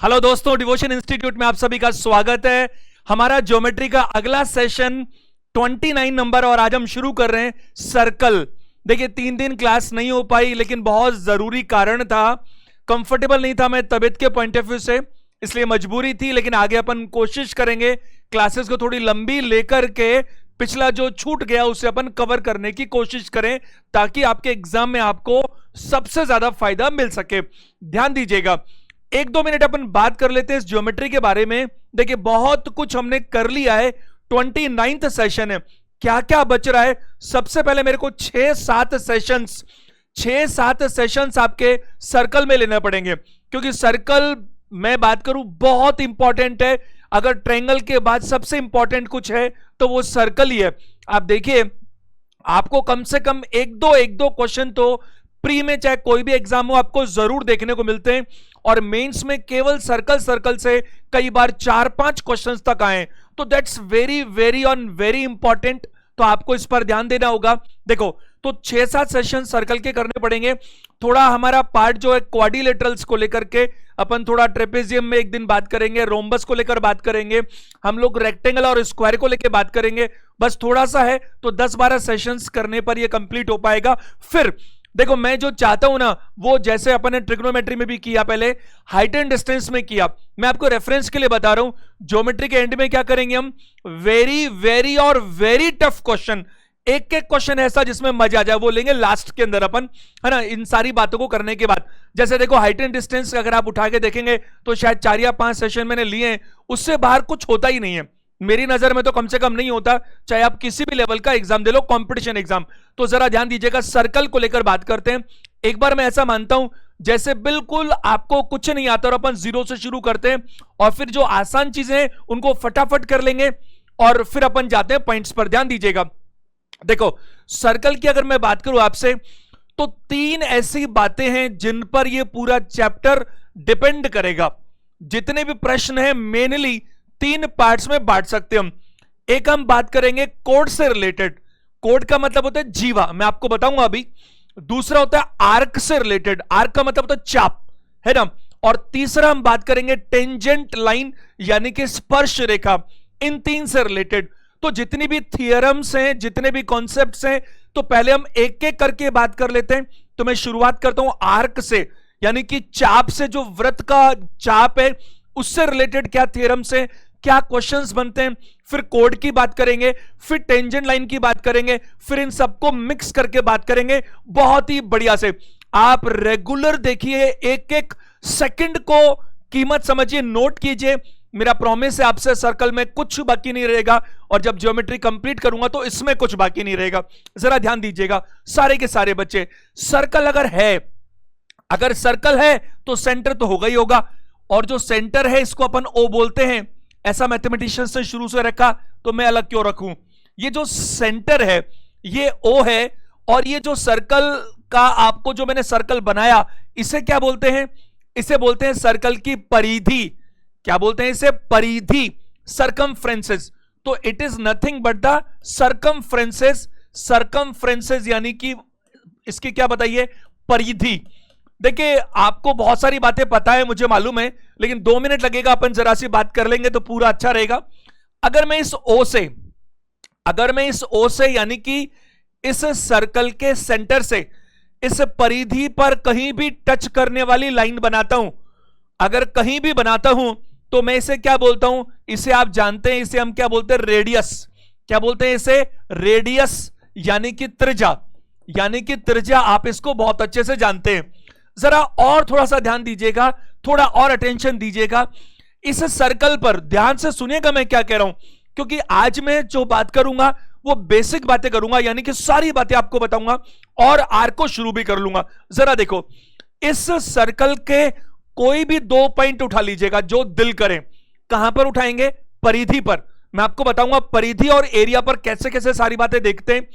Hello दोस्तों, devotion institute में आप सभी का स्वागत है। हमारा ज्योमेट्री का अगला सेशन 29 नंबर और आज हम शुरू कर रहे हैं सर्कल। देखिए 3 दिन क्लास नहीं हो पाई, लेकिन बहुत जरूरी कारण था, कंफर्टेबल नहीं था मैं तबीयत के पॉइंट ऑफ व्यू से, इसलिए मजबूरी थी। लेकिन आगे अपन कोशिश करेंगे क्लासेस को थोड़ी लंबी लेकर के पिछला जो छूट गया उसे अपन कवर करने की कोशिश करें, ताकि आपके एग्जाम में आपको सबसे ज्यादा फायदा मिल सके। ध्यान दीजिएगा, 1-2 मिनट अपन बात कर लेते हैं इस ज्योमेट्री के बारे में। देखिए बहुत कुछ हमने कर लिया है, 29th सेशन है, क्या क्या बच रहा है। सबसे पहले मेरे को 6-7 सेशंस आपके सर्कल में लेने पड़ेंगे, क्योंकि सर्कल मैं बात करूं बहुत इंपॉर्टेंट है। अगर ट्रायंगल के बाद सबसे इंपॉर्टेंट कुछ है तो वो सर्कल ही है। आप देखिए, आपको कम से कम एक दो क्वेश्चन तो प्री में चाहे कोई भी एग्जाम हो आपको जरूर देखने को मिलते हैं, और मेंस में केवल सर्कल से कई बार 4-5 क्वेश्चंस तक आए, तो दैट्स वेरी इंपॉर्टेंट। तो आपको इस पर ध्यान देना होगा। देखो, तो 6-7 सेशन सर्कल के करने पड़ेंगे। थोड़ा हमारा पार्ट जो है क्वाड्रिलेटरल्स को लेकर के, अपन थोड़ा ट्रेपेजियम में एक दिन बात करेंगे, रोम्बस को लेकर बात करेंगे, हम लोग रेक्टेंगल और स्क्वायर को लेकर बात करेंगे। बस थोड़ा सा है, तो 10-12 सेशंस करने पर ये कंप्लीट हो पाएगा। फिर देखो, मैं जो चाहता हूं ना, वो जैसे अपन ने ट्रिग्नोमेट्री में भी किया, पहले हाइट एंड डिस्टेंस में किया, मैं आपको रेफरेंस के लिए बता रहा हूं। ज्योमेट्री के एंड में क्या करेंगे हम, वेरी टफ क्वेश्चन, एक क्वेश्चन ऐसा जिसमें मजा आ जाए वो लेंगे लास्ट के अंदर अपन, है ना। इन सारी बातों को करने के बाद, जैसे देखो हाइट एंड डिस्टेंस अगर आप उठा के देखेंगे तो शायद 4 या 5 सेशन मैंने लिए हैं, उससे बाहर कुछ होता ही नहीं है मेरी नजर में, तो कम से कम नहीं होता, चाहे आप किसी भी लेवल का एग्जाम दे लो, कंपटीशन एग्जाम। तो जरा ध्यान दीजिएगा, सर्कल को लेकर बात करते हैं। एक बार मैं ऐसा मानता हूं जैसे बिल्कुल आपको कुछ नहीं आता और अपन जीरो से शुरू करते हैं, और फिर जो आसान चीजें हैं उनको फटाफट कर लेंगे, और फिर अपन जाते हैं पॉइंट्स पर। ध्यान दीजिएगा, देखो सर्कल की अगर मैं बात करूं आपसे, तो 3 ऐसी बातें हैं जिन पर यह पूरा चैप्टर डिपेंड करेगा। जितने भी प्रश्न हैं मेनली 3 पार्ट्स में बांट सकते हैं हम। एक हम बात करेंगे कोड से रिलेटेड, कोड का मतलब होता है जीवा, मैं आपको बताऊंगा अभी। दूसरा होता है आर्क से रिलेटेड, आर्क का मतलब होता है चाप, है ना। और तीसरा हम बात करेंगे टेंजेंट लाइन, यानी कि स्पर्श रेखा। इन 3 से रिलेटेड तो जितनी भी थियरम्स हैं, जितने भी कॉन्सेप्ट्स हैं, तो पहले हम एक एक करके बात कर लेते हैं। तो मैं शुरुआत करता हूं आर्क से, यानी कि चाप से, जो वृत्त का चाप है उससे रिलेटेड क्या थ्योरम्स हैं, क्या क्वेश्चंस बनते हैं। फिर कोड की बात करेंगे, फिर टेंजेंट लाइन की बात करेंगे, फिर इन सबको मिक्स करके बात करेंगे बहुत ही बढ़िया से। आप रेगुलर देखिए, एक सेकंड को कीमत समझिए, नोट कीजिए। मेरा प्रॉमिस है आपसे, सर्कल में कुछ बाकी नहीं रहेगा, और जब ज्योमेट्री कंप्लीट करूंगा तो इसमें कुछ बाकी नहीं रहेगा। जरा ध्यान दीजिएगा सारे के सारे बच्चे, सर्कल अगर सर्कल है तो सेंटर तो होगा ही होगा, और जो सेंटर है इसको अपन ओ बोलते हैं। ऐसा मैथमेटिशियंस ने शुरू से रखा, तो मैं अलग क्यों रखूं। ये जो सेंटर है ये ओ है, और ये जो सर्कल का आपको जो मैंने सर्कल बनाया, इसे क्या बोलते हैं, इसे बोलते हैं सर्कल की परिधि। क्या बोलते हैं इसे, परिधि, सर्कमफ्रेंसेस। तो it is nothing but the circumferences, यानी कि इसकी क्या बताइए, परिधि। देखिए आपको बहुत सारी बातें पता है, मुझे मालूम है, लेकिन 2 मिनट लगेगा, अपन जरा सी बात कर लेंगे तो पूरा अच्छा रहेगा। अगर मैं इस ओ से यानी कि इस सर्कल के सेंटर से इस परिधि पर कहीं भी टच करने वाली लाइन बनाता हूं, अगर कहीं भी बनाता हूं, तो मैं इसे क्या बोलता हूं, इसे आप जानते हैं, इसे हम क्या बोलते हैं, रेडियस। क्या बोलते हैं इसे, रेडियस, यानी कि त्रिज्या। आप इसको बहुत अच्छे से जानते हैं। जरा और थोड़ा सा ध्यान दीजिएगा, थोड़ा और अटेंशन दीजिएगा इस सर्कल पर, ध्यान से सुनिएगा मैं क्या कह रहा हूं, क्योंकि आज मैं जो बात करूंगा वो बेसिक बातें करूंगा, यानी कि सारी बातें आपको बताऊंगा, और आर्क को शुरू भी कर लूंगा। जरा देखो, इस सर्कल के कोई भी 2 पॉइंट उठा लीजिएगा जो दिल करें। कहां पर उठाएंगे, परिधि पर। मैं आपको बताऊंगा परिधि और एरिया पर कैसे कैसे सारी बातें देखते हैं,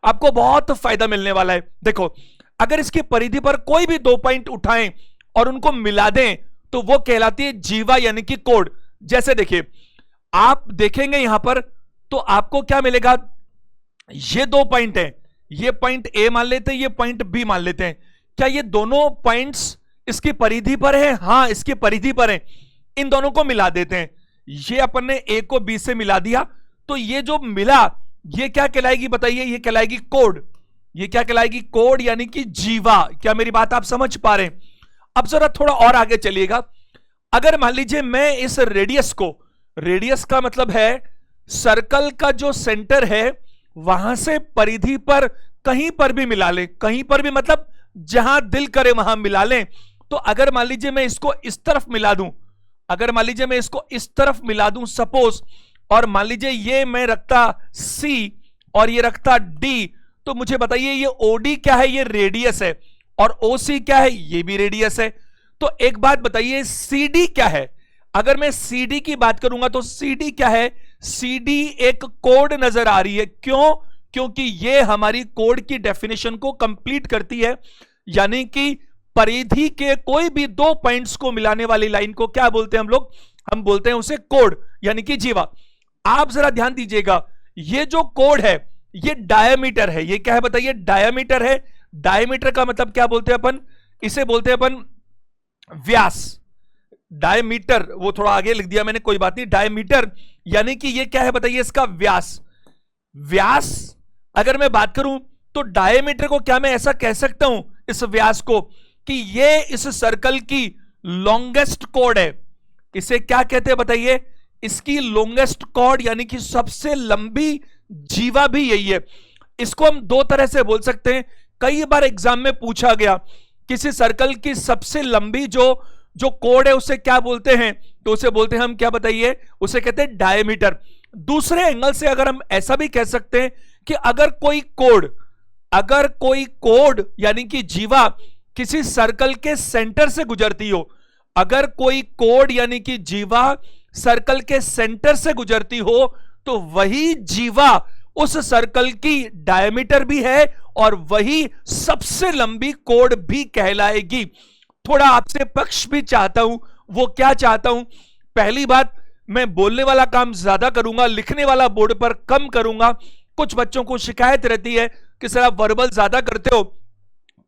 आपको बहुत फायदा मिलने वाला है। देखो, अगर इसकी परिधि पर कोई भी 2 पॉइंट उठाएं और उनको मिला दें, तो वो कहलाती है जीवा, यानी कि कोड। जैसे देखिए, आप देखेंगे यहां पर, तो आपको क्या मिलेगा, ये 2 पॉइंट है, ये पॉइंट ए मान लेते हैं, ये पॉइंट बी मान लेते हैं। क्या ये दोनों पॉइंट्स इसकी परिधि पर है? हां, इसकी परिधि पर है। इन दोनों को मिला देते हैं। ये अपन ने ए को बी से मिला दिया, तो ये जो मिला ये क्या कहलाएगी बताइए? ये कहलाएगी कोड। ये क्या कहलाएगी? कोड, यानी कि जीवा। क्या मेरी बात आप समझ पा रहे हैं? अब जरा थोड़ा और आगे चलिएगा। अगर मान लीजिए मैं इस रेडियस को, रेडियस का मतलब है सर्कल का जो सेंटर है वहां से परिधि पर कहीं पर भी मिला लें, कहीं पर भी मतलब जहां दिल करे वहां मिला लें। तो अगर मान लीजिए मैं इसको इस तरफ मिला दूं, अगर मान लीजिए मैं इसको इस तरफ मिला दूं सपोज, और मान लीजिए ये मैं रखता C और ये रखता D, तो मुझे बताइए ये OD क्या है? ये रेडियस है। और OC क्या है? ये भी रेडियस है। तो एक बात बताइए CD क्या है? अगर मैं CD की बात करूंगा तो CD क्या है? CD एक कोड नजर आ रही है। क्यों? क्योंकि ये हमारी कोड की डेफिनेशन को कंप्लीट करती है, यानी कि परिधि के कोई भी दो पॉइंट्स को मिलाने वाली लाइन को क्या बोलते हैं हम लोग? हम बोलते हैं उसे कोड, यानी कि जीवा। आप जरा ध्यान दीजिएगा, ये जो कोड है ये डायमीटर है। ये क्या है बताइए? डायमीटर है। डायमीटर का मतलब क्या बोलते हैं अपन? इसे बोलते हैं अपन व्यास। डायमीटर, वो थोड़ा आगे लिख दिया मैंने, कोई बात नहीं। डायमीटर यानी कि ये क्या है बताइए? इसका व्यास। व्यास अगर मैं बात करूं तो डायमीटर को क्या मैं ऐसा कह सकता हूं इस व्यास को कि ये इस सर्कल की लॉन्गेस्ट कॉर्ड है। इसे क्या कहते हैं बताइए? इसकी लॉन्गेस्ट कॉर्ड यानी कि सबसे लंबी जीवा भी यही है। इसको हम दो तरह से बोल सकते हैं। कई बार एग्जाम में पूछा गया किसी सर्कल की सबसे लंबी जो कोड है उसे क्या बोलते हैं? तो उसे बोलते हैं हम क्या बताइए? उसे कहते हैं डायमीटर। दूसरे एंगल से अगर हम ऐसा भी कह सकते हैं कि अगर कोई कोड यानी कि जीवा किसी सर्कल के सेंटर से गुजरती हो, अगर कोई कोड यानी कि जीवा सर्कल के सेंटर से गुजरती हो, तो वही जीवा उस सर्कल की डायमीटर भी है और वही सबसे लंबी कोड भी कहलाएगी। थोड़ा आपसे पक्ष भी चाहता हूं। वो क्या चाहता हूं? पहली बात, मैं बोलने वाला काम ज्यादा करूंगा, लिखने वाला बोर्ड पर कम करूंगा। कुछ बच्चों को शिकायत रहती है कि सर आप वर्बल ज्यादा करते हो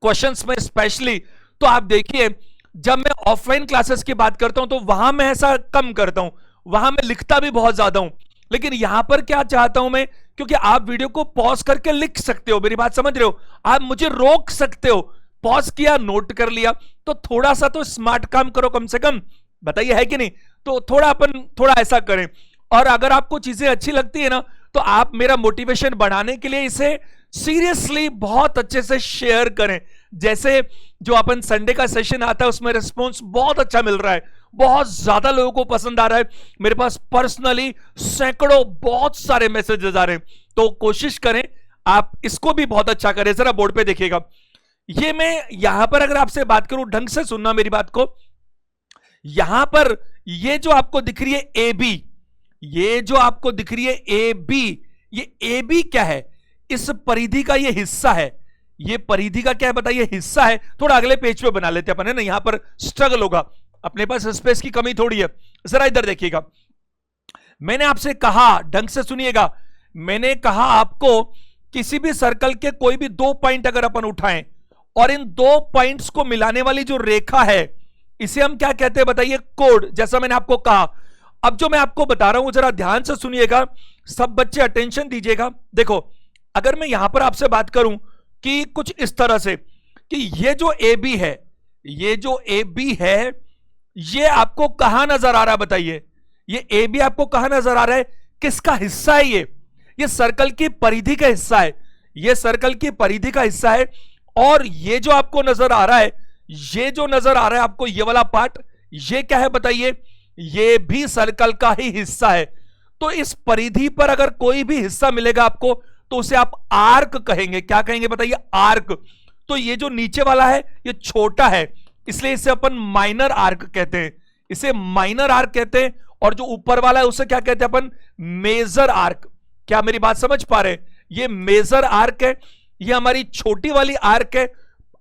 क्वेश्चंस में स्पेशली। तो आप देखिए, जब मैं ऑफलाइन क्लासेस की बात करता हूं तो वहां मैं ऐसा कम करता हूं, वहां मैं लिखता भी बहुत ज्यादा हूं। लेकिन यहां पर क्या चाहता हूं मैं, क्योंकि आप वीडियो को पॉज करके लिख सकते हो, मेरी बात समझ रहे हो? आप मुझे रोक सकते हो, पॉज किया, नोट कर लिया, तो थोड़ा सा तो स्मार्ट काम करो कम से कम, बताइए है कि नहीं? तो थोड़ा ऐसा करें। और अगर आपको चीजें अच्छी लगती है ना, तो आप मेरा मोटिवेशन बढ़ाने के लिए इसे सीरियसली बहुत अच्छे से शेयर करें। जैसे जो अपन संडे का सेशन आता है उसमें रिस्पॉन्स बहुत अच्छा मिल रहा है, बहुत ज्यादा लोगों को पसंद आ रहा है। मेरे पास पर्सनली सैकड़ों बहुत सारे मैसेजेस आ रहे हैं। तो कोशिश करें आप इसको भी बहुत अच्छा करें। जरा बोर्ड पे देखिएगा, ये मैं यहां पर अगर आपसे बात करूं, ढंग से सुनना मेरी बात को। यहां पर ये जो आपको दिख रही है ए बी, ये जो आपको दिख रही है ए बी, ये ए बी क्या है? इस परिधि का ये हिस्सा है। ये परिधि का क्या है बताइए? हिस्सा है। थोड़ा अगले पेज पे बना लेते हैं अपन, है ना? यहां पर स्ट्रगल होगा, अपने पास स्पेस की कमी थोड़ी है। जरा इधर देखिएगा, मैंने आपसे कहा, ढंग से सुनिएगा, मैंने कहा आपको किसी भी सर्कल के कोई भी दो पॉइंट अगर अपन उठाएं और इन दो पॉइंट्स को मिलाने वाली जो रेखा है इसे हम क्या कहते हैं बताइए? कोड। जैसा मैंने आपको कहा। अब जो मैं आपको बता रहा हूं जरा ध्यान से सुनिएगा, सब बच्चे अटेंशन दीजिएगा। देखो, अगर मैं यहां पर आपसे बात करूं कि कुछ इस तरह से कि ये जो ए बी है, ये जो ए बी है, ये आपको कहां नजर आ रहा है बताइए? ये ए बी आपको कहां नजर आ रहा है? किसका हिस्सा है ये सर्कल की परिधि का हिस्सा है। ये सर्कल की परिधि का हिस्सा है। और ये जो आपको नजर आ रहा है, ये जो नजर आ रहा है आपको, ये वाला पार्ट, ये क्या है बताइए? ये भी सर्कल का ही हिस्सा है। तो इस परिधि पर अगर कोई भी हिस्सा मिलेगा आपको तो उसे आप आर्क कहेंगे। क्या कहेंगे बताइए? आर्क। तो ये जो नीचे वाला है ये छोटा है, इसलिए इसे अपन माइनर आर्क कहते हैं, इसे माइनर आर्क कहते हैं। और जो ऊपर वाला है उसे क्या कहते हैं अपन? Major arc. क्या मेरी बात समझ पा रहे हैं? ये मेजर आर्क है, ये हमारी छोटी वाली आर्क है।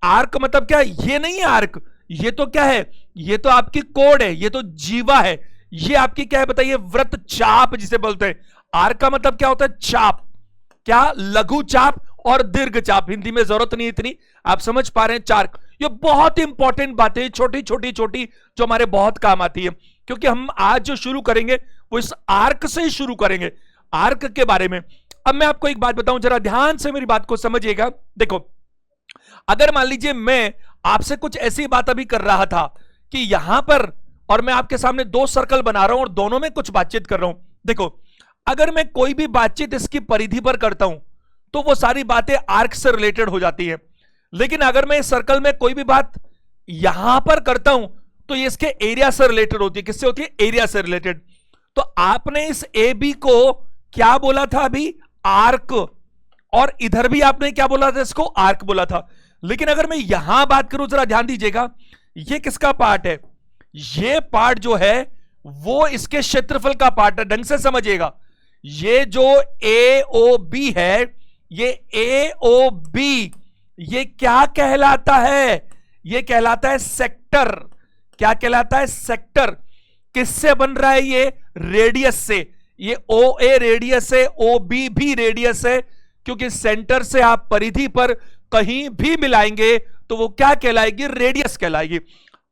आर्क मतलब क्या? ये नहीं है आर्क, ये तो क्या है? ये तो आपकी कोड है, ये तो जीवा है। ये आपकी क्या है बताइए? वृत्त चाप जिसे बोलते हैं। आर्क का मतलब क्या होता है? चाप। क्या? लघु चाप और दीर्घ चाप। हिंदी में जरूरत नहीं इतनी, आप समझ पा रहे हैं? चार्क। ये बहुत इंपॉर्टेंट बातें, छोटी छोटी जो हमारे बहुत काम आती है। क्योंकि हम आज जो शुरू करेंगे वो इस आर्क से ही शुरू करेंगे, आर्क के बारे में। अब मैं आपको एक बात बताऊं, जरा ध्यान से मेरी बात को समझिएगा। देखो, अगर मान लीजिए मैं आपसे कुछ ऐसी बात अभी कर रहा था कि यहां पर, और मैं आपके सामने दो सर्कल बना रहा हूं और दोनों में कुछ बातचीत कर रहा हूं। देखो, अगर मैं कोई भी बातचीत इसकी परिधि पर करता हूं तो वो सारी बातें आर्क से रिलेटेड हो जाती है, लेकिन अगर मैं इस सर्कल में कोई भी बात यहां पर करता हूं तो ये इसके एरिया से रिलेटेड होती है। किससे होती है? एरिया से रिलेटेड। तो आपने इस ए बी को क्या बोला था अभी? आर्क। और इधर भी आपने क्या बोला था? इसको आर्क बोला था। लेकिन अगर मैं यहां बात करूं, जरा ध्यान दीजिएगा, ये किसका पार्ट है? ये पार्ट जो है वो इसके क्षेत्रफल का पार्ट है। ढंग से समझिएगा, ये जो ए ओ बी है, ये ए ओ बी, ये क्या कहलाता है? ये कहलाता है सेक्टर। क्या कहलाता है? सेक्टर। किससे बन रहा है ये? रेडियस से। ये ओ ए रेडियस है, ओ बी भी रेडियस है, क्योंकि सेंटर से आप परिधि पर कहीं भी मिलाएंगे तो वो क्या कहलाएगी? रेडियस कहलाएगी।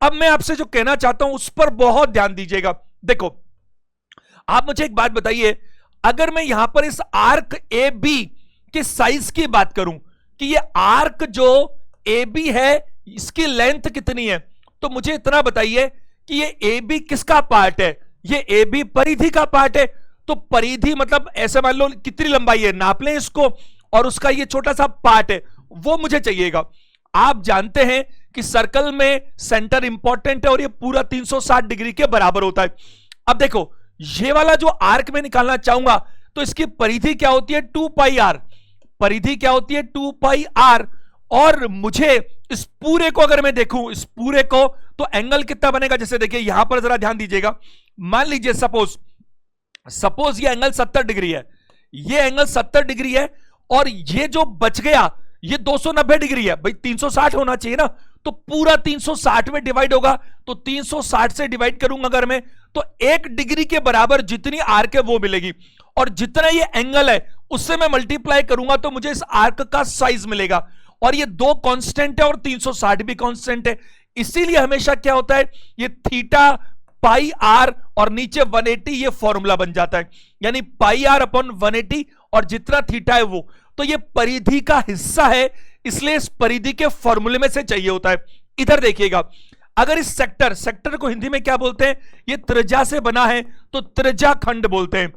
अब मैं आपसे जो कहना चाहता हूं उस पर बहुत ध्यान दीजिएगा। देखो, आप मुझे एक बात बताइए, अगर मैं यहां पर इस आर्क ए बी के साइज की बात करूं कि ये आर्क जो ए बी है इसकी लेंथ कितनी है, तो मुझे इतना बताइए कि ये ए बी किसका पार्ट है? ये ए बी परिधि का पार्ट है। तो परिधि मतलब ऐसे मान लो कितनी लंबाई है, नाप लें इसको, और उसका ये छोटा सा पार्ट है वो मुझे चाहिएगा। आप जानते हैं कि सर्कल में सेंटर इंपॉर्टेंट है और ये पूरा 360 डिग्री के बराबर होता है। अब देखो, ये वाला जो आर्क में निकालना चाहूंगा तो इसकी परिधि क्या होती है? 2 पाई आर। परिधि क्या होती है? 2 पाई आर। और मुझे इस पूरे को अगर मैं देखूं, इस पूरे को, तो एंगल कितना बनेगा? जैसे देखिए यहां पर जरा ध्यान दीजिएगा, मान लीजिए सपोज ये एंगल 70 डिग्री है, ये एंगल 70 डिग्री है, और ये जो बच गया ये 290 डिग्री है। भाई 360 होना चाहिए ना, तो पूरा 360 में डिवाइड होगा, तो 360 से डिवाइड करूंगा अगर मैं, तो 1 डिग्री के बराबर जितनी आर्क है वो मिलेगी, और जितना ये एंगल है उससे मैं मल्टीप्लाई करूंगा तो मुझे इस आर्क का साइज मिलेगा। और ये 2 कांस्टेंट है और 360 भी कांस्टेंट है, इसीलिए हमेशा क्या होता है, ये थीटा पाई आर और नीचे 180, ये फॉर्मूला बन जाता है, यानी पाई आर अपॉन 180, और जितना थीटा है वो, तो ये परिधि का हिस्सा है, इसलिए इस परिधि के फॉर्मूले में से चाहिए होता है। इधर देखिएगा, अगर इस सेक्टर को हिंदी में क्या बोलते हैं? ये त्रिज्या से बना है तो त्रिज्या खंड बोलते हैं,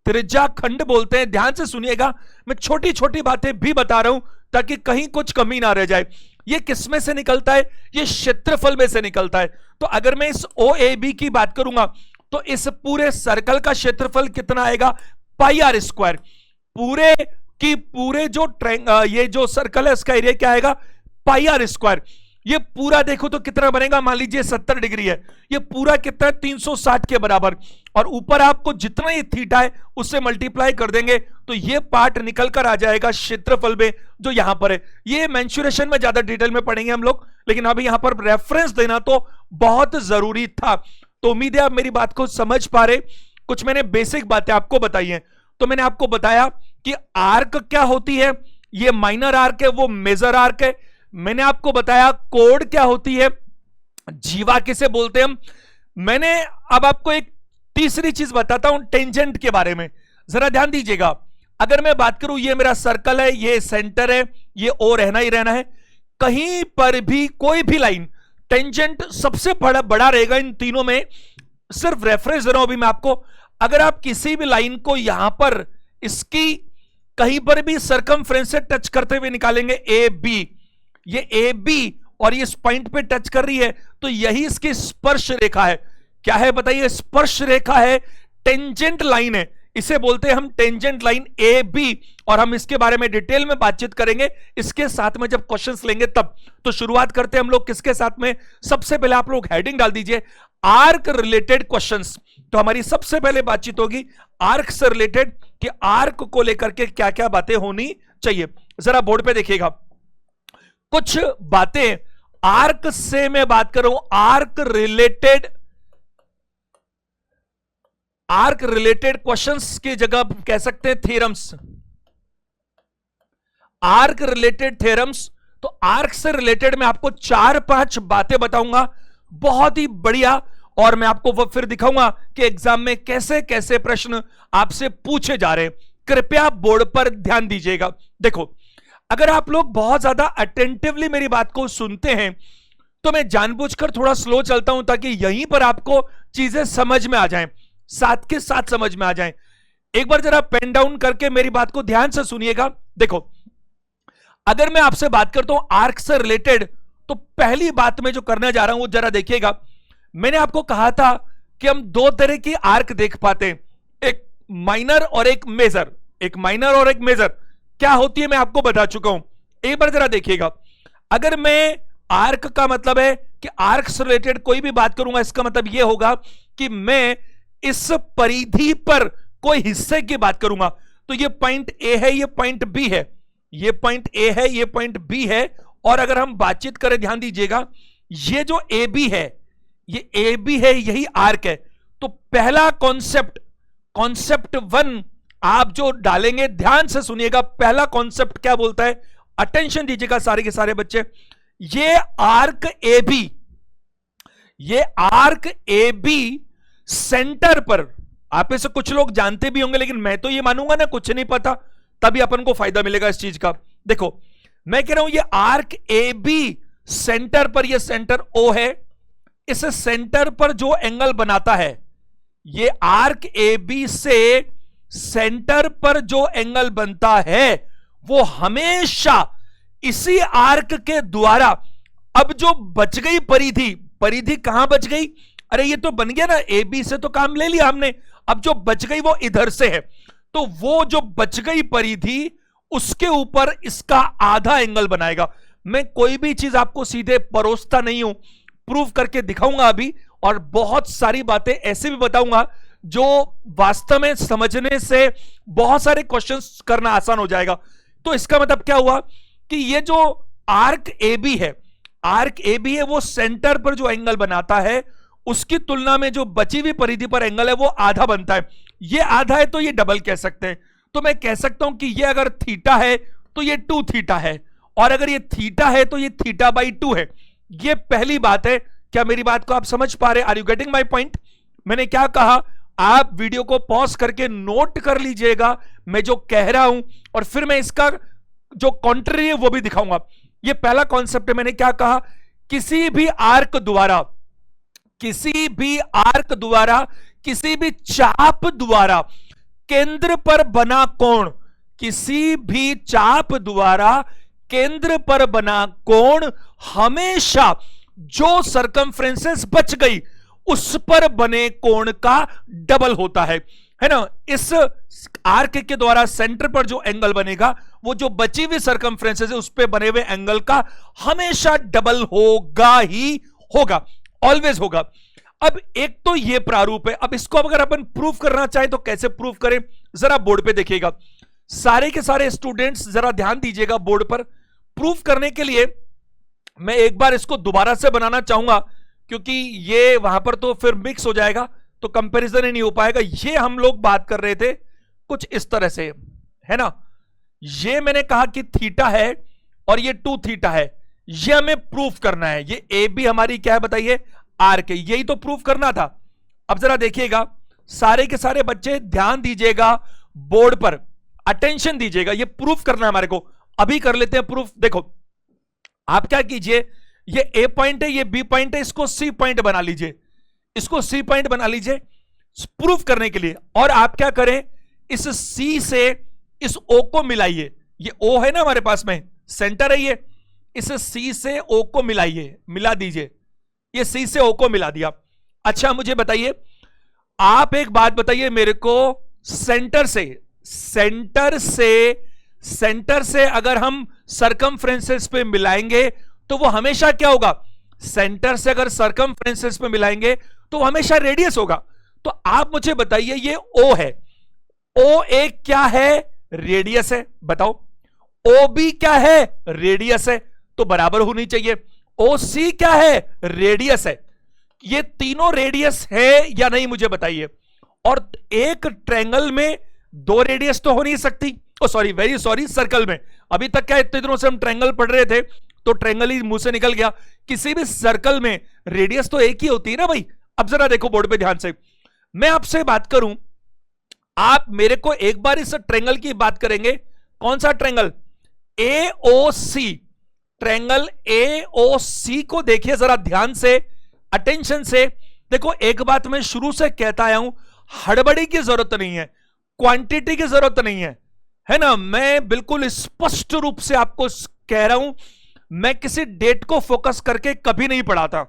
त्रिज्या खंड बोलते हैं। ध्यान से सुनिएगा, मैं छोटी छोटी बातें भी बता रहा हूं ताकि कहीं कुछ कमी ना रह जाए। ये किसमें से निकलता है? ये क्षेत्रफल में से निकलता है। तो अगर मैं इस ओ ए बी की बात करूंगा तो इस पूरे सर्कल का क्षेत्रफल कितना आएगा? पाई आर स्क्वायर। पूरे की पूरे जो ये जो सर्कल है इसका एरिया क्या आएगा? पाई आर स्क्वायर। ये पूरा देखो तो कितना बनेगा? मान लीजिए 70 डिग्री है, ये पूरा कितना है? 360 के बराबर, और ऊपर आपको जितना ये थीटा है उससे मल्टीप्लाई कर देंगे तो ये पार्ट निकल कर आ जाएगा क्षेत्रफल में जो यहां पर है। ये मेंसुरेशन में ज्यादा डिटेल में पढ़ेंगे हम लोग, लेकिन अभी यहां पर रेफरेंस देना तो बहुत जरूरी था। तो उम्मीद है आप मेरी बात को समझ पा रहे। कुछ मैंने बेसिक बातें आपको बताई हैं। तो मैंने आपको बताया कि आर्क क्या होती है, ये माइनर आर्क है, वो मेजर आर्क है। मैंने आपको बताया कोड क्या होती है, जीवा किसे बोलते हैं हम। मैंने अब आपको एक तीसरी चीज बताता हूं टेंजेंट के बारे में, जरा ध्यान दीजिएगा। अगर मैं बात करूं, ये मेरा सर्कल है, ये सेंटर है, ये ओ रहना ही रहना है। कहीं पर भी कोई भी लाइन, टेंजेंट सबसे बड़ा रहेगा इन तीनों में। सिर्फ रेफरेंस दे रहा हूं अभी मैं आपको। अगर आप किसी भी लाइन को यहां पर इसकी कहीं पर भी सरकमफ्रेंस से टच करते हुए निकालेंगे, ए बी, ये ए बी और ये इस पॉइंट पे टच कर रही है, तो यही इसकी स्पर्श रेखा है। क्या है बताइए? स्पर्श रेखा है, टेंजेंट लाइन है, इसे बोलते हैं हम टेंजेंट लाइन ए बी। और हम इसके बारे में डिटेल में बातचीत करेंगे इसके साथ में जब क्वेश्चंस लेंगे तब। तो शुरुआत करते हैं हम लोग किसके साथ में? सबसे पहले आप लोग हेडिंग डाल दीजिए आर्क रिलेटेड क्वेश्चंस। तो हमारी सबसे पहले बातचीत होगी आर्क से रिलेटेड, कि आर्क को लेकर के क्या क्या बातें होनी चाहिए। जरा बोर्ड पे देखिएगा, कुछ बातें आर्क से मैं बात कर रहा हूं, आर्क रिलेटेड क्वेश्चंस की जगह कह सकते हैं थ्योरम्स, आर्क रिलेटेड थ्योरम्स। तो आर्क से रिलेटेड मैं आपको 4-5 बातें बताऊंगा, बहुत ही बढ़िया, और मैं आपको वो फिर दिखाऊंगा कि एग्जाम में कैसे कैसे प्रश्न आपसे पूछे जा रहे हैं। कृपया बोर्ड पर ध्यान दीजिएगा। देखो, अगर आप लोग बहुत ज्यादा अटेंटिवली मेरी बात को सुनते हैं तो मैं जानबूझकर थोड़ा स्लो चलता हूं ताकि यहीं पर आपको चीजें समझ में आ जाएं, साथ के साथ समझ में आ जाएं। एक बार जरा पेन डाउन करके मेरी बात को ध्यान से सुनिएगा। देखो, अगर मैं आपसे बात करता हूं आर्क से रिलेटेड, तो पहली बात मैं जो करने जा रहा हूं वो जरा देखिएगा। मैंने आपको कहा था कि हम दो तरह की आर्क देख पाते हैं, एक माइनर और एक मेजर। एक माइनर और एक मेजर क्या होती है मैं आपको बता चुका हूं। एक बार जरा देखिएगा, अगर मैं आर्क का मतलब है कि आर्क से रिलेटेड कोई भी बात करूंगा, इसका मतलब यह होगा कि मैं इस परिधि पर कोई हिस्से की बात करूंगा। तो ये पॉइंट ए है, ये पॉइंट बी है, ये पॉइंट ए है, ये पॉइंट बी है। और अगर हम बातचीत करें, ध्यान दीजिएगा, ये जो ए बी है, ये ए बी है, यही आर्क है। तो पहला कॉन्सेप्ट, कॉन्सेप्ट 1 आप जो डालेंगे, ध्यान से सुनिएगा, पहला कॉन्सेप्ट क्या बोलता है, अटेंशन दीजिएगा सारे के सारे बच्चे। ये आर्क ए बी, ये आर्क ए बी सेंटर पर, आप में से कुछ लोग जानते भी होंगे, लेकिन मैं तो ये मानूंगा ना कुछ नहीं पता, तभी अपन को फायदा मिलेगा इस चीज का। देखो, मैं कह रहा हूं ये आर्क ए बी सेंटर पर, ये सेंटर ओ है, इस सेंटर पर जो एंगल बनाता है, ये आर्क ए बी से सेंटर पर जो एंगल बनता है वो हमेशा इसी आर्क के द्वारा, अब जो बच गई परिधि, परिधि कहां बच गई, अरे ये तो बन गया ना, ए बी से तो काम ले लिया हमने, अब जो बच गई वो इधर से है। तो वो जो बच गई परिधि, उसके ऊपर इसका आधा एंगल बनाएगा। मैं कोई भी चीज आपको सीधे परोसता नहीं हूं, प्रूव करके दिखाऊंगा अभी, और बहुत सारी बातें ऐसे भी बताऊंगा जो वास्तव में समझने से बहुत सारे क्वेश्चंस करना आसान हो जाएगा। तो इसका मतलब क्या हुआ कि ये जो आर्क ए बी है, आर्क ए बी है, वो सेंटर पर जो एंगल बनाता है उसकी तुलना में जो बची हुई परिधि पर एंगल है वो आधा बनता है। ये आधा है तो ये डबल कह सकते हैं। तो मैं कह सकता हूं कि ये अगर थीटा है तो ये 2 थीटा है, और अगर ये थीटा है तो ये थीटा बाई 2 है। ये पहली बात है। क्या मेरी बात को आप समझ पा रहे? Are you getting my point? मैंने क्या कहा, आप वीडियो को पॉज करके नोट कर लीजिएगा मैं जो कह रहा हूं, और फिर मैं इसका जो कॉन्ट्ररी है वो भी दिखाऊंगा। ये पहला कॉन्सेप्ट है। मैंने क्या कहा, किसी भी आर्क द्वारा, किसी भी आर्क द्वारा, किसी भी चाप द्वारा केंद्र पर बना कोण, किसी भी चाप द्वारा केंद्र पर बना कोण हमेशा जो सरकमफ्रेंसेस बच गई उस पर बने कोण का डबल होता है ना। इस आर्क के द्वारा सेंटर पर जो एंगल बनेगा वो जो बची हुई सरकमफ्रेंसेस है उस पे बने हुए एंगल का हमेशा डबल होगा ही होगा, ऑलवेज होगा। अब एक तो ये प्रारूप है। अब इसको अगर अपन प्रूफ करना चाहे तो कैसे प्रूफ करें, जरा बोर्ड पे देखिएगा। सारे के सारे स्टूडेंट्स जरा ध्यान दीजिएगा बोर्ड पर। प्रूफ करने के लिए मैं एक बार इसको दोबारा से बनाना चाहूंगा, क्योंकि ये वहां पर तो फिर मिक्स हो जाएगा, तो कंपैरिजन ही नहीं हो पाएगा। ये हम लोग बात कर रहे थे कुछ इस तरह से, है ना। ये मैंने कहा कि थीटा है और ये 2 थीटा है, ये हमें प्रूफ करना है। ये ए बी हमारी क्या है बताइए, आर्क है, यही तो प्रूफ करना था। अब जरा देखिएगा, सारे के सारे बच्चे ध्यान दीजिएगा, बोर्ड पर अटेंशन दीजिएगा। ये प्रूफ करना है हमारे को, अभी कर लेते हैं प्रूफ। देखो, आप क्या कीजिए, ये ए पॉइंट है, ये बी पॉइंट है, इसको सी पॉइंट बना लीजिए, इसको सी पॉइंट बना लीजिए प्रूफ करने के लिए। और आप क्या करें, इस सी से इस ओ को मिलाइए। ये ओ है ना हमारे पास में, सेंटर है ये, इस सी से ओ को मिलाइए, मिला दीजिए। ये सी से ओ को मिला दिया। अच्छा मुझे बताइए, आप एक बात बताइए मेरे को, सेंटर से अगर हम सरकमफ्रेंसेस पे मिलाएंगे तो वो हमेशा क्या होगा, सेंटर से अगर सरकमफ्रेंसेस पे मिलाएंगे तो वो हमेशा रेडियस होगा। तो आप मुझे बताइए, ये ओ है, ओ ए क्या है, रेडियस है, बताओ। ओ बी क्या है, रेडियस है, तो बराबर होनी चाहिए। ओ सी क्या है, रेडियस है। ये तीनों रेडियस है या नहीं मुझे बताइए। और एक ट्रायंगल में 2 रेडियस तो हो नहीं सकती। ओ सॉरी, वेरी सॉरी, सर्कल में। अभी तक क्या इतने दिनों से हम ट्रायंगल पढ़ रहे थे तो ट्रायंगल ही मुंह से निकल गया। किसी भी सर्कल में रेडियस तो एक ही होती है ना भाई। अब जरा देखो बोर्ड पे ध्यान से, मैं आपसे बात करूं, आप मेरे को एक बार इस ट्रायंगल की बात करेंगे। कौन सा ट्रायंगल? AOC। ट्रायंगल AOC को देखिए जरा ध्यान से, अटेंशन से। देखो एक बात मैं शुरू से कहता आया हूं, हड़बड़ी की जरूरत नहीं है, क्वांटिटी की जरूरत नहीं है ना। मैं बिल्कुल स्पष्ट रूप से आपको कह रहा हूं, मैं किसी डेट को फोकस करके कभी नहीं पढ़ाता,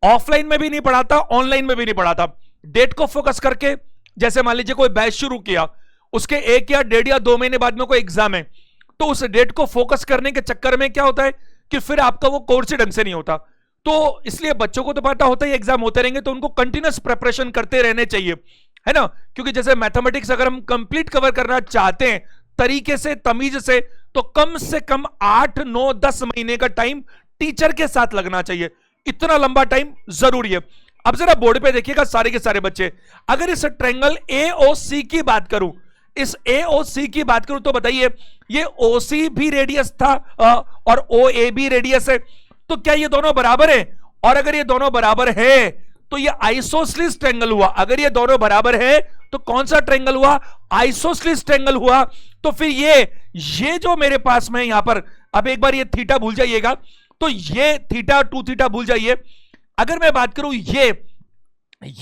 ऑफलाइन में भी नहीं पढ़ाता, ऑनलाइन में भी नहीं पढ़ाता। डेट को फोकस करके, जैसे मान लीजिए कोई बैच शुरू किया, उसके 1 या 1.5 या 2 महीने बाद में कोई एग्जाम है, तो उस डेट को फोकस करने के चक्कर में क्या होता है कि फिर आपका वो कोर्स ही ढंग से नहीं होता। तो इसलिए बच्चों को तो पता होता है एग्जाम होते रहेंगे, तो उनको कंटिन्यूअस प्रिपरेशन करते रहने चाहिए, है ना। क्योंकि जैसे मैथमेटिक्स अगर हम कंप्लीट कवर करना चाहते हैं तरीके से, तमीज से, तो कम 8, 9, 10 महीने का टाइम टीचर के साथ लगना चाहिए। इतना लंबा टाइम जरूरी है। अब जरा बोर्ड पे देखिएगा सारे के सारे बच्चे, अगर इस ट्रायंगल AOC की बात करूं, इस AOC की बात करूं तो बताइए, ये OC भी रेडियस था और OA भी रेडियस है, तो क्या ये दोनों बराबर है? और अगर ये दोनों बराबर है तो ये आइसोसेलेस ट्रायंगल हुआ। अगर ये दोनों बराबर है तो कौन सा ट्रायंगल हुआ? आइसोसेलेस ट्रायंगल हुआ। तो फिर ये जो मेरे पास में यहां पर, अब एक बार ये थीटा भूल जाइएगा, तो ये थीटा 2 थीटा भूल जाइए। अगर मैं बात करूं ये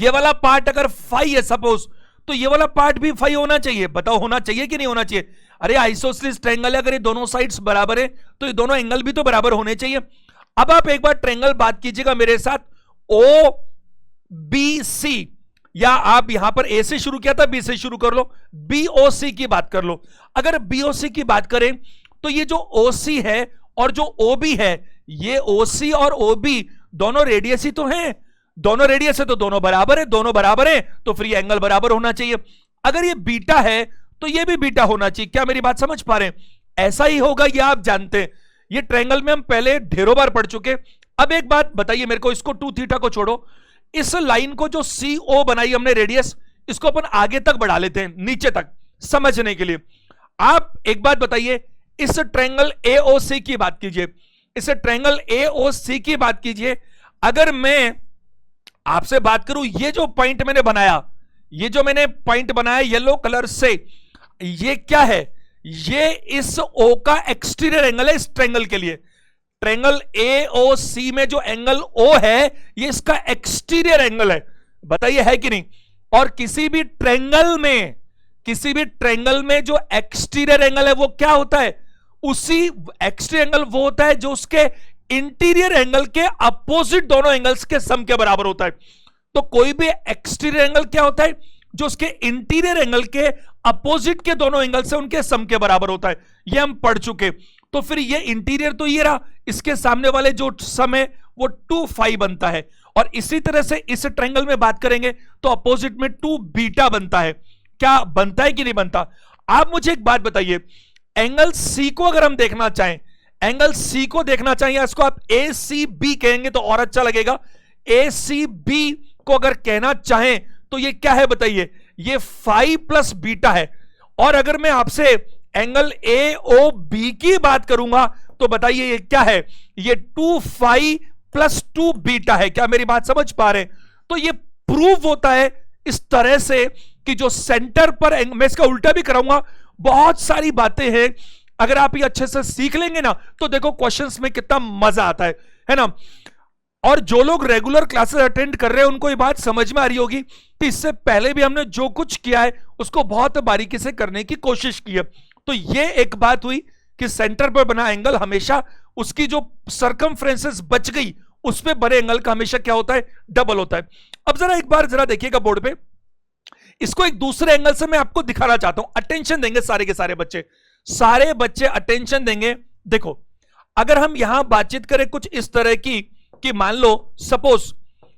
वाला पार्ट अगर फाई है सपोज, तो ये वाला पार्ट भी फाई होना चाहिए। बताओ होना चाहिए कि नहीं होना चाहिए? अरे आइसोसेलेस ट्रायंगल है, अगर ये दोनों साइड्स बराबर है तो ये दोनों एंगल भी तो बराबर होने चाहिए। अब आप एक बार ट्रायंगल बात कीजिएगा मेरे साथ, OBC, या आप यहां पर A से शुरू किया था, B से शुरू कर लो, BOC की बात कर लो। अगर BOC की बात करें तो ये जो OC है और जो OB है, ये OC और OB दोनों रेडियस ही तो हैं, दोनों रेडियस है तो दोनों बराबर है, दोनों बराबर है तो फिर ये एंगल बराबर होना चाहिए। अगर ये बीटा है तो ये भी बीटा होना चाहिए। क्या मेरी बात समझ पा रहे हैं? ऐसा ही होगा, ये आप जानते हैं। ये ट्रायंगल में हम पहले ढेरों बार पढ़ चुके। अब एक बात बताइए मेरे को, इसको 2 थीटा को छोड़ो, इस लाइन को जो CO बनाई हमने रेडियस, इसको अपन आगे तक बढ़ा लेते हैं, नीचे तक समझने के लिए। आप एक बात बताइए, इस ट्रायंगल AOC की बात कीजिए, इस ट्रायंगल AOC की बात कीजिए। अगर मैं आपसे बात करूं, ये जो पॉइंट मैंने बनाया, ये जो मैंने पॉइंट बनाया येलो कलर से, ये क्या है? ये इस O का एक्सटीरियर एंगल है इस ट्रायंगल के लिए। ट्रायंगल AOC में जो एंगल O है, ये इसका एक्सटीरियर एंगल है। बताइए है कि नहीं? और किसी भी ट्रायंगल में जो एक्सटीरियर एंगल है वो क्या होता है? उसी एक्सटीरियर एंगल वो होता है जो उसके इंटीरियर एंगल के अपोजिट दोनों एंगल्स के सम के बराबर होता है। तो कोई भी एक्सटीरियर एंगल क्या होता है? जो उसके इंटीरियर एंगल के अपोजिट के दोनों एंगल से उनके सम के बराबर होता है। ये हम पढ़ चुके। तो फिर ये इंटीरियर तो ये रहा, इसके सामने वाले जो सम है वो 2 फाई बनता है। और इसी तरह से इस ट्रायंगल में बात करेंगे तो अपोजिट में 2 बीटा बनता है। क्या बनता है कि नहीं बनता? आप मुझे एक बात बताइए, एंगल C को अगर हम देखना चाहें, एंगल C को देखना चाहिए, इसको आप ACB कहेंगे तो और अच्छा लगेगा। ACB को अगर कहना चाहें तो ये क्या है बताइए? ये फाई प्लस बीटा है। और अगर मैं आपसे एंगल AOB की बात करूंगा तो बताइए ये क्या है? ये 2 फाई प्लस 2 बीटा है। क्या मेरी बात समझ पा रहे हैं? तो ये प्रूव होता है इस तरह से कि जो सेंटर पर, मैं इसका उल्टा भी कराऊंगा, बहुत सारी बातें हैं, अगर आप ये अच्छे से सीख लेंगे ना तो देखो क्वेश्चंस में कितना मजा आता है ना। और जो लोग रेगुलर क्लासेस अटेंड कर रहे हैं उनको ये बात समझ में आ रही होगी कि इससे पहले भी हमने जो कुछ किया है उसको बहुत बारीकी से करने की कोशिश की है। तो ये एक बात हुई कि सेंटर पर बना एंगल हमेशा उसकी जो सर्कमफ्रेंसेस बच गई उस पे बड़े एंगल का हमेशा क्या होता है? डबल होता है। अब जरा एक बार जरा देखिएगा बोर्ड पे, इसको एक दूसरे एंगल से मैं आपको दिखाना चाहता हूं। अटेंशन देंगे सारे के सारे बच्चे अटेंशन देंगे। देखो अगर हम यहां बातचीत करें कुछ इस तरह की कि मान लो सपोज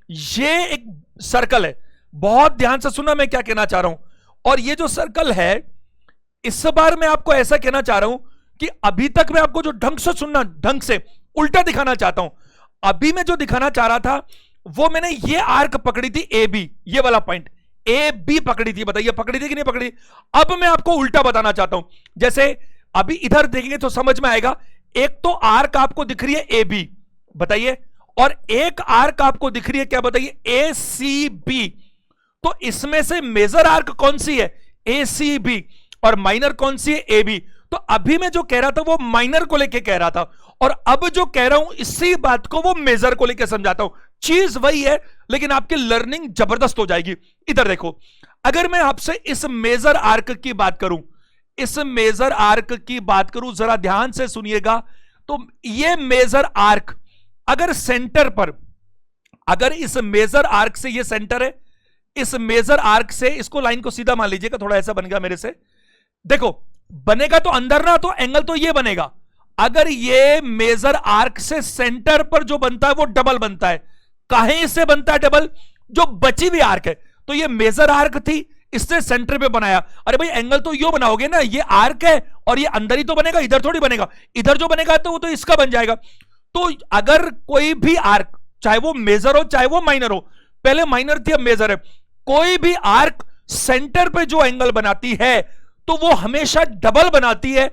ये एक सर्कल है, बहुत ध्यान से सुनना मैं क्या कहना चाह रहा हूं। और ये जो सर्कल है, इस बार मैं आपको ऐसा कहना चाह रहा हूं कि अभी तक मैं आपको जो ढंग से सुनना, ढंग से उल्टा दिखाना चाहता हूं। अभी मैं जो दिखाना चाह रहा था वो मैंने ये आर्क पकड़ी थी AB, ये वाला पॉइंट AB पकड़ी थी। बताइए पकड़ी थी कि नहीं पकड़ी? अब मैं आपको उल्टा बताना चाहता हूं। जैसे अभी इधर देखेंगे तो समझ में आएगा, एक तो आर्क आपको दिख रही है AB, बताइए, और एक आर्क आपको दिख रही है, क्या बताइए, ए सी बी। तो इसमें से मेजर आर्क कौन सी है, ए सी बी, और माइनर कौन सी है, ए बी। तो अभी मैं जो कह रहा था वो माइनर को लेके कह रहा था, और अब जो कह रहा हूं इसी बात को वो मेजर को लेके समझाता हूं। चीज वही है, लेकिन आपकी लर्निंग जबरदस्त हो जाएगी। इधर देखो, अगर मैं आपसे इस मेजर आर्क की बात करूं, इस मेजर आर्क की बात करूं, जरा ध्यान से सुनिएगा। तो ये मेजर आर्क अगर सेंटर पर, अगर इस मेजर आर्क से, ये सेंटर है, इस मेजर आर्क से, इसको लाइन को सीधा मान लीजिएगा, थोड़ा ऐसा बन गया मेरे से। देखो बनेगा तो अंदर ना, तो एंगल तो ये बनेगा। अगर ये मेजर आर्क से सेंटर पर जो बनता है वो डबल बनता है। कहीं से बनता है डबल, जो बची हुई आर्क है। तो ये मेजर आर्क थी, इससे सेंटर पे बनाया। अरे भाई एंगल तो यो बनाओगे ना, ये आर्क है और ये अंदर ही तो बनेगा, इधर थोड़ी बनेगा। इधर जो बनेगा तो वो तो इसका बन जाएगा। तो अगर कोई भी आर्क, चाहे वो मेजर हो चाहे वो माइनर हो, पहले माइनर थी अब मेजर है, कोई भी आर्क सेंटर पे जो एंगल बनाती है तो वो हमेशा डबल बनाती है।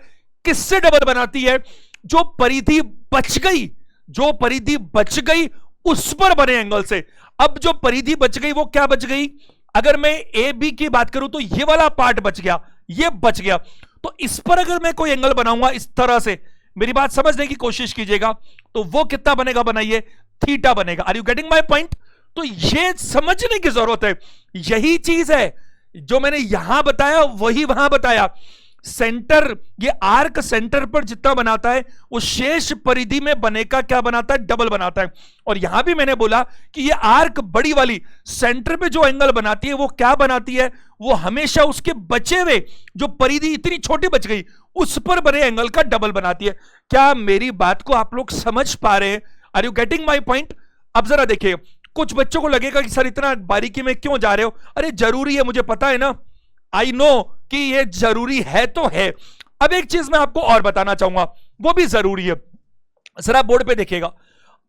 किससे डबल बनाती है, जो परिधि बच गई, जो परिधि बच गई उस पर बने एंगल से। अब जो परिधि बच गई वो क्या बच गई, अगर मैं ए बी की बात करूं तो ये वाला पार्ट बच गया, ये बच गया। तो इस पर अगर मैं कोई एंगल बनाऊंगा इस तरह से, मेरी बात समझने की कोशिश कीजिएगा, तो वो कितना बनेगा, बनाइए, थीटा बनेगा। Are you getting my point. तो ये समझने की जरूरत है, यही चीज है जो मैंने यहां बताया वही वहां बताया। सेंटर, ये आर्क सेंटर पर जितना बनाता है वो शेष परिधि में बने का क्या बनाता है, डबल बनाता है। और यहां भी मैंने बोला कि ये आर्क बड़ी वाली सेंटर पे जो एंगल बनाती है वो क्या बनाती है, वो हमेशा उसके बचे हुए जो परिधि इतनी छोटी बच गई उस पर बने एंगल का डबल बनाती है। क्या मेरी बात को आप लोग समझ पा रहे हैं, are you getting my point. अब जरा देखिए, कुछ बच्चों को लगेगा कि सर इतना बारीकी में क्यों जा रहे हो, अरे जरूरी है, मुझे पता है ना, आई नो कि ये जरूरी है तो है। अब एक चीज मैं आपको और बताना चाहूंगा, वो भी जरूरी है, जरा बोर्ड पे देखिएगा।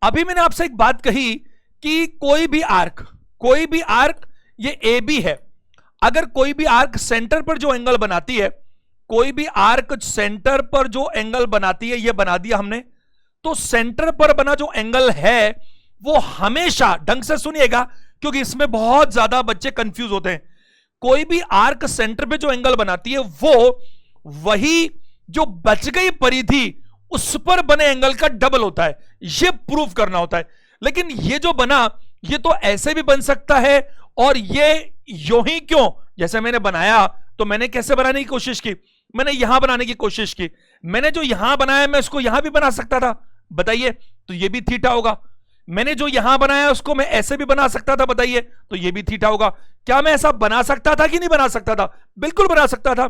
अभी मैंने आपसे एक बात कही कि कोई भी आर्क ये ए बी है, अगर कोई भी आर्क सेंटर पर जो एंगल बनाती है, कोई भी आर्क सेंटर पर जो एंगल बनाती है, ये बना दिया हमने, तो सेंटर पर बना जो एंगल है वो हमेशा, ढंग से सुनिएगा क्योंकि इसमें बहुत ज्यादा बच्चे कंफ्यूज होते हैं, कोई भी आर्क सेंटर पे जो एंगल बनाती है वो वही जो बच गई परिधि उस पर बने एंगल का डबल होता है। ये प्रूफ करना होता है। लेकिन ये जो बना, ये तो ऐसे भी बन सकता है, और ये यूं ही क्यों, जैसे मैंने बनाया तो मैंने कैसे बनाने की कोशिश की, मैंने यहां बनाने की कोशिश की, मैंने जो यहां बनाया मैं उसको यहां भी बना सकता था, बताइए, तो ये भी थीटा होगा। मैंने जो यहां बनाया उसको मैं ऐसे भी बना सकता था, बताइए, तो ये भी थीटा होगा। क्या मैं ऐसा बना सकता था कि नहीं बना सकता था, बिल्कुल बना सकता था।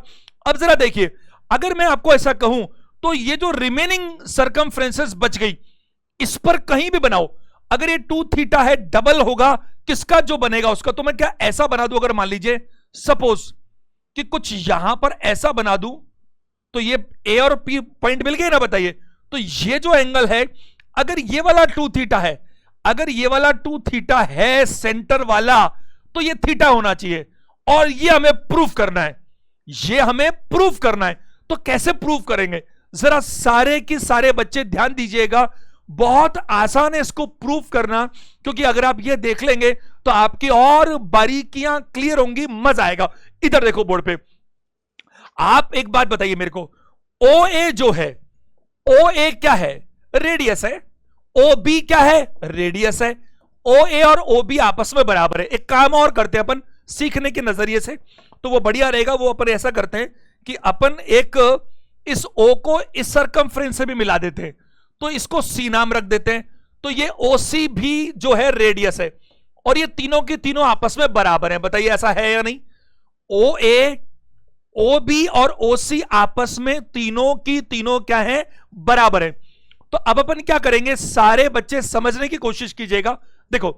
अब जरा देखिए, अगर मैं आपको ऐसा कहूं तो ये जो रिमेनिंग सरकमफ्रेंसेस बच गई, इस पर कहीं भी बनाओ, अगर ये 2 थीटा है, डबल होगा किसका, जो बनेगा उसका। तो मैं क्या ऐसा बना दूं, अगर मान लीजिए सपोज कि कुछ यहां पर ऐसा बना दूं, तो ये ए और पी पॉइंट मिल गए ना, बताइए। तो ये जो एंगल है, अगर ये वाला 2 थीटा है, अगर ये वाला 2 थीटा है सेंटर वाला, तो ये थीटा होना चाहिए, और ये हमें प्रूफ करना है, ये हमें प्रूफ करना है। तो कैसे प्रूफ करेंगे, जरा सारे के सारे बच्चे ध्यान दीजिएगा, बहुत आसान है इसको प्रूफ करना, क्योंकि अगर आप ये देख लेंगे तो आपकी और बारीकियां क्लियर होंगी, मजा आएगा। इधर देखो बोर्ड पे, आप एक बात बताइए मेरे को, ओ ए जो है, ओ ए क्या है, रेडियस है, ओ बी क्या है, रेडियस है, ओ ए और ओ बी आपस में बराबर है। एक काम और करते हैं अपन सीखने के नजरिए से, तो वो बढ़िया रहेगा, वो अपन ऐसा करते हैं कि अपन एक इस ओ को इस सरकमफ्रेंस से भी मिला देते हैं, तो इसको सी नाम रख देते हैं। तो ये ओ सी भी जो है रेडियस है, और ये तीनों के तीनों आपस में बराबर हैं, बताइए ऐसा है या नहीं। ओ ए, ओ बी और ओ सी आपस में तीनों की तीनों क्या है, बराबर है। तो अब अपन क्या करेंगे, सारे बच्चे समझने की कोशिश कीजिएगा। देखो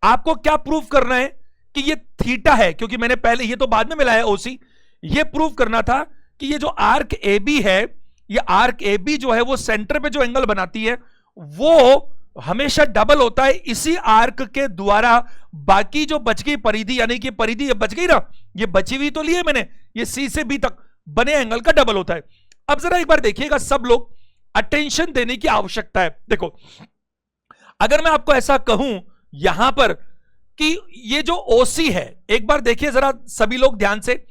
आपको क्या प्रूफ करना है कि ये थीटा है, क्योंकि मैंने पहले, ये तो बाद में मिला है ओसी, ये प्रूफ करना था कि ये जो आर्क ए बी है, ये आर्क ए बी जो है वो सेंटर पे जो एंगल बनाती है वो हमेशा डबल होता है। इसी आर्क के द्वारा बाकी जो बच गई परिधि, यानी कि परिधि ये बच गई ना, ये बची हुई तो ली है मैंने, ये सी से बी तक बने एंगल का डबल होता है। अब जरा एक बार देखिएगा, सब लोग अटेंशन देने की आवश्यकता है। देखो अगर मैं आपको ऐसा कहूं यहां पर कि ये जो ओसी है, एक बार देखिए जरा सभी लोग ध्यान से,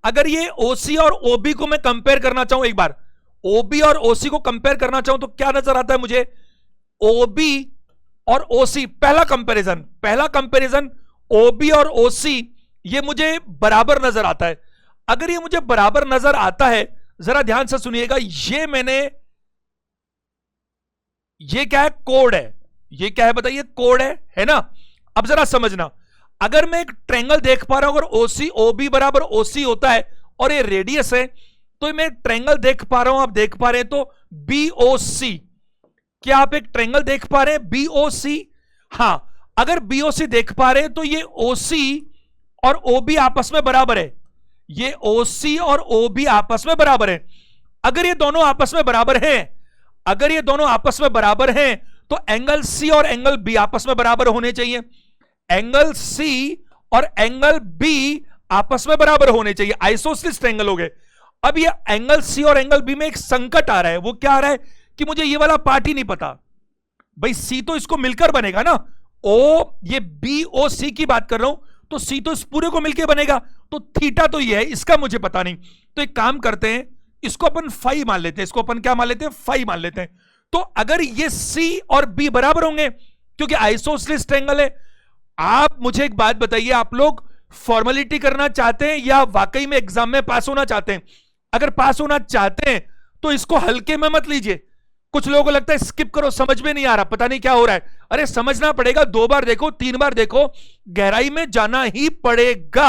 अगर ये ओसी और ओबी को मैं कंपेयर करना चाहूं, एक बार ओबी और ओसी को कंपेयर करना चाहूं तो क्या नजर आता है मुझे? ओबी और ओसी, पहला कंपैरिजन ओबी और ओसी, ये मुझे बराबर नजर आता है। अगर ये मुझे बराबर नजर आता है, जरा ध्यान से सुनिएगा, ये क्या है? कोड है। ये क्या है बताइए? कोड है ना? अब जरा समझना, अगर मैं एक ट्रायंगल देख पा रहा हूं, अगर ओसी ओबी बराबर ओसी होता है और ये रेडियस है, तो मैं ट्रायंगल देख पा रहा हूं, आप देख पा रहे हैं तो बीओसी। क्या आप एक ट्रायंगल देख पा रहे हैं बीओसी? हां, अगर बीओसी देख पा रहे हैं तो ये ओसी और ओबी आपस में बराबर है। ये ओसी और ओबी आपस में बराबर है। अगर ये दोनों आपस में बराबर हैं, अगर ये दोनों आपस में बराबर हैं, तो एंगल सी और एंगल बी आपस में बराबर होने चाहिए। एंगल सी और एंगल बी आपस में बराबर होने चाहिए, आइसोसेलेस ट्रायंगल हो गए। अब ये एंगल सी और एंगल बी में एक संकट आ रहा है। वो क्या आ रहा है कि मुझे ये वाला पार्ट ही नहीं पता। भाई सी तो इसको मिलकर बनेगा ना, ओ ये बी ओ सी की बात कर रहा हूं, तो सी तो इस पूरे को मिलकर बनेगा, तो थीटा तो ये है, इसका मुझे पता नहीं। तो एक काम करते हैं, इसको अपन फाई मान लेते हैं, इसको अपन क्या मान लेते हैं? फाई मान लेते हैं। तो अगर ये सी और बी बराबर होंगे, क्योंकि आइसोसेलेस ट्रायंगल है। आप मुझे एक बात बताइए, आप लोग फॉर्मेलिटी करना चाहते हैं या वाकई में एग्जाम में पास होना चाहते हैं? अगर पास होना चाहते हैं तो इसको हल्के में मत लीजिए। कुछ लोगों को लगता है स्किप करो, समझ में नहीं आ रहा, पता नहीं क्या हो रहा है। अरे समझना पड़ेगा, 2 बार देखो, 3 बार देखो, गहराई में जाना ही पड़ेगा।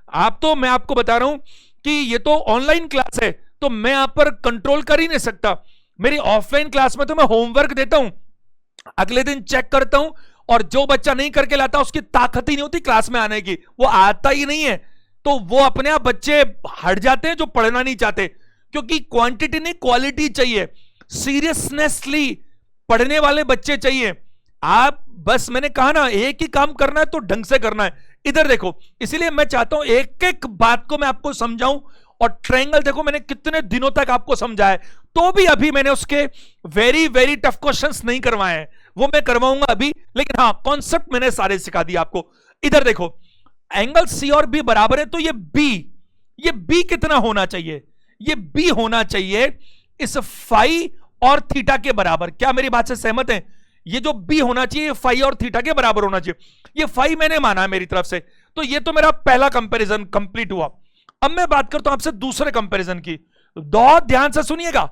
आप तो, मैं आपको बता रहा हूं कि ये तो ऑनलाइन क्लास है, तो मैं यहां पर कंट्रोल कर ही नहीं सकता। मेरी ऑफलाइन क्लास में तो मैं होमवर्क देता हूं, अगले दिन चेक करता हूं, और जो बच्चा नहीं करके लाता उसकी ताकत ही नहीं होती क्लास में आने की, वो आता ही नहीं है, तो वो अपने आप बच्चे हट जाते हैं जो पढ़ना नहीं चाहते। क्योंकि क्वांटिटी नहीं, क्वालिटी चाहिए, सीरियसनेसली पढ़ने वाले बच्चे चाहिए। आप बस, मैंने कहा ना, एक ही काम करना है तो ढंग से करना है। इधर देखो, इसीलिए मैं चाहता हूं एक एक बात को मैं आपको समझाऊं। और ट्रायंगल देखो, मैंने कितने दिनों तक आपको समझाया, तो भी अभी मैंने उसके वेरी वेरी टफ क्वेश्चंस नहीं करवाए हैं, वो मैं करवाऊंगा अभी। लेकिन हाँ, कॉन्सेप्ट मैंने सारे सिखा दिए आपको। इधर देखो, एंगल सी और बी बराबर है, तो ये बी कितना होना चाहिए? ये बी होना चाहिए इस फाई और थीटा के बराबर। क्या मेरी बात से सहमत हैं? ये जो बी होना चाहिए फाई और थीटा के बराबर होना चाहिए। ये फाई मैंने माना है मेरी तरफ से, तो ये तो मेरा पहला कंपैरिजन कंप्लीट हुआ। अब मैं बात करता हूं आपसे दूसरे कंपैरिजन की, बहुत ध्यान से सुनिएगा।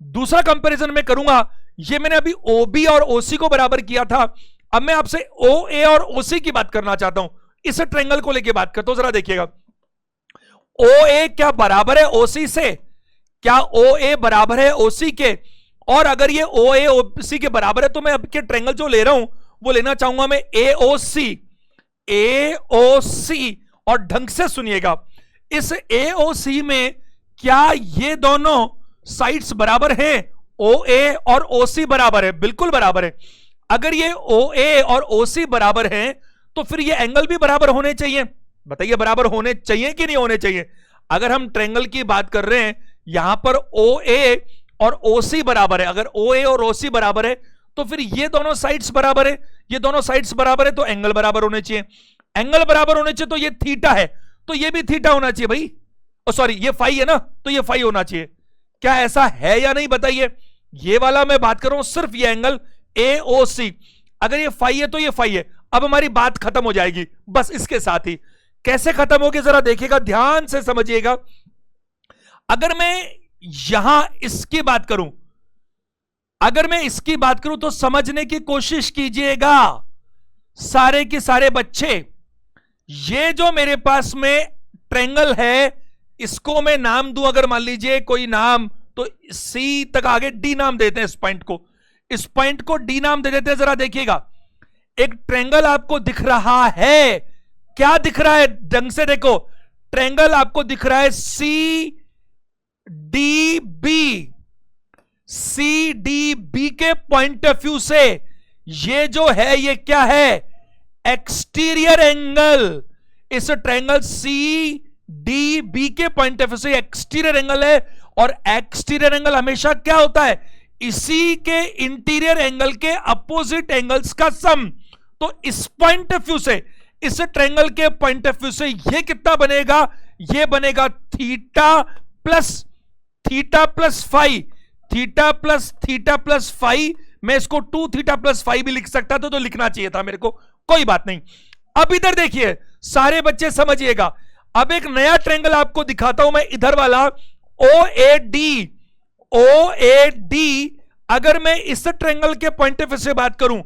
दूसरा कंपैरिजन मैं करूंगा, ये मैंने अभी ओबी और ओसी को बराबर किया था, अब मैं आपसे ओ ए और ओसी की बात करना चाहता हूं, इस ट्रायंगल को लेके बात करता हूं। जरा देखिएगा, ओ ए क्या बराबर है ओसी से? क्या ओ ए बराबर है ओसी के? और अगर ये ओ ए ओसी के बराबर है, तो मैं अब के ट्रायंगल जो ले रहा हूं वो लेना चाहूंगा मैं ए ओ सी। और ढंग से सुनिएगा, इस ए ओ सी में क्या ये दोनों साइड्स बराबर हैं? ओ ए और ओ सी बराबर है, बिल्कुल बराबर है। अगर ये ओ ए और ओ सी बराबर हैं, तो फिर ये एंगल भी बराबर होने चाहिए। बताइए, बराबर होने चाहिए कि नहीं होने चाहिए? अगर हम ट्रायंगल की बात कर रहे हैं, यहां पर ओ ए और ओ सी बराबर है, अगर ओ ए और ओ सी बराबर है, तो फिर ये दोनों साइड्स बराबर है, ये दोनों साइड्स बराबर है, तो एंगल बराबर होने चाहिए। एंगल बराबर होने चाहिए, तो ये थीटा है, तो ये भी थीटा होना चाहिए भाई। ओ सॉरी, ये फाई है ना, तो ये फाई होना चाहिए। क्या ऐसा है या नहीं बताइए? ये वाला मैं बात कर रहा हूं, सिर्फ ये एंगल ए ओ सी। अगर ये फाई है तो ये फाई है। अब हमारी बात खत्म हो जाएगी बस इसके साथ ही। कैसे खत्म होगी जरा देखिएगा, ध्यान से समझिएगा। अगर मैं यहां इसकी बात करूं, अगर मैं इसकी बात करूं, तो समझने की कोशिश कीजिएगा सारे के सारे बच्चे। ये जो मेरे पास में ट्रायंगल है, इसको मैं नाम दूं, अगर मान लीजिए कोई नाम, तो सी तक आगे डी नाम देते हैं इस पॉइंट को, इस पॉइंट को डी नाम दे देते हैं। जरा देखिएगा, एक ट्रायंगल आपको दिख रहा है, क्या दिख रहा है? ढंग से देखो, ट्रायंगल आपको दिख रहा है C D B. C D B के पॉइंट ऑफ व्यू से ये जो है, ये क्या है? Exterior angle. इस ट्रायंगल सी डी बी के पॉइंट ऑफ व्यू से एक्सटीरियर एंगल है, और एक्सटीरियर एंगल हमेशा क्या होता है? इसी के इंटीरियर एंगल के अपोजिट एंगल्स का सम। तो इस पॉइंट ऑफ व्यू से, इस ट्रायंगल के पॉइंट ऑफ व्यू से ये कितना बनेगा? ये बनेगा theta plus phi, theta plus phi. मैं इसको 2 थीटा प्लस फाई भी लिख सकता था, तो लिखना चाहिए था मेरे को, कोई बात नहीं। अब इधर देखिए, सारे बच्चे समझिएगा। अब एक नया ट्रायंगल आपको दिखाता हूं मैं, इधर वाला OAD। अगर मैं इस ट्रायंगल के पॉइंट ऑफ व्यू से बात करूं,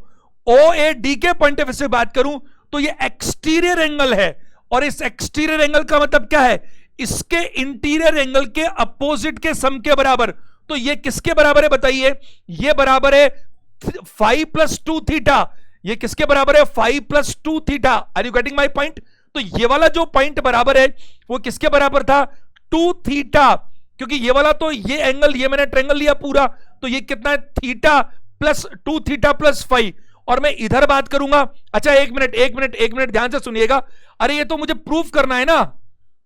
OAD के पॉइंट ऑफ व्यू से बात करूं, तो ये एक्सटीरियर एंगल है। और इस एक्सटीरियर एंगल का मतलब क्या है? इसके इंटीरियर एंगल के अपोजिट के सम के बराबर। तो ये किसके बराबर है बताइए? ये बराबर है 5 + 2 थीटा। ये किसके बराबर है? 5 + 2 theta. Are you getting my point? तो ये वाला जो पॉइंट बराबर है वो किसके बराबर था? 2 थीटा। क्योंकि ये वाला, तो ये एंगल, ये मैंने ट्रायंगल लिया पूरा, तो ये कितना है? Theta plus 2 theta plus 5। और मैं इधर बात करूंगा। अच्छा, एक मिनट ध्यान से सुनिएगा। अरे ये तो मुझे प्रूफ करना है ना,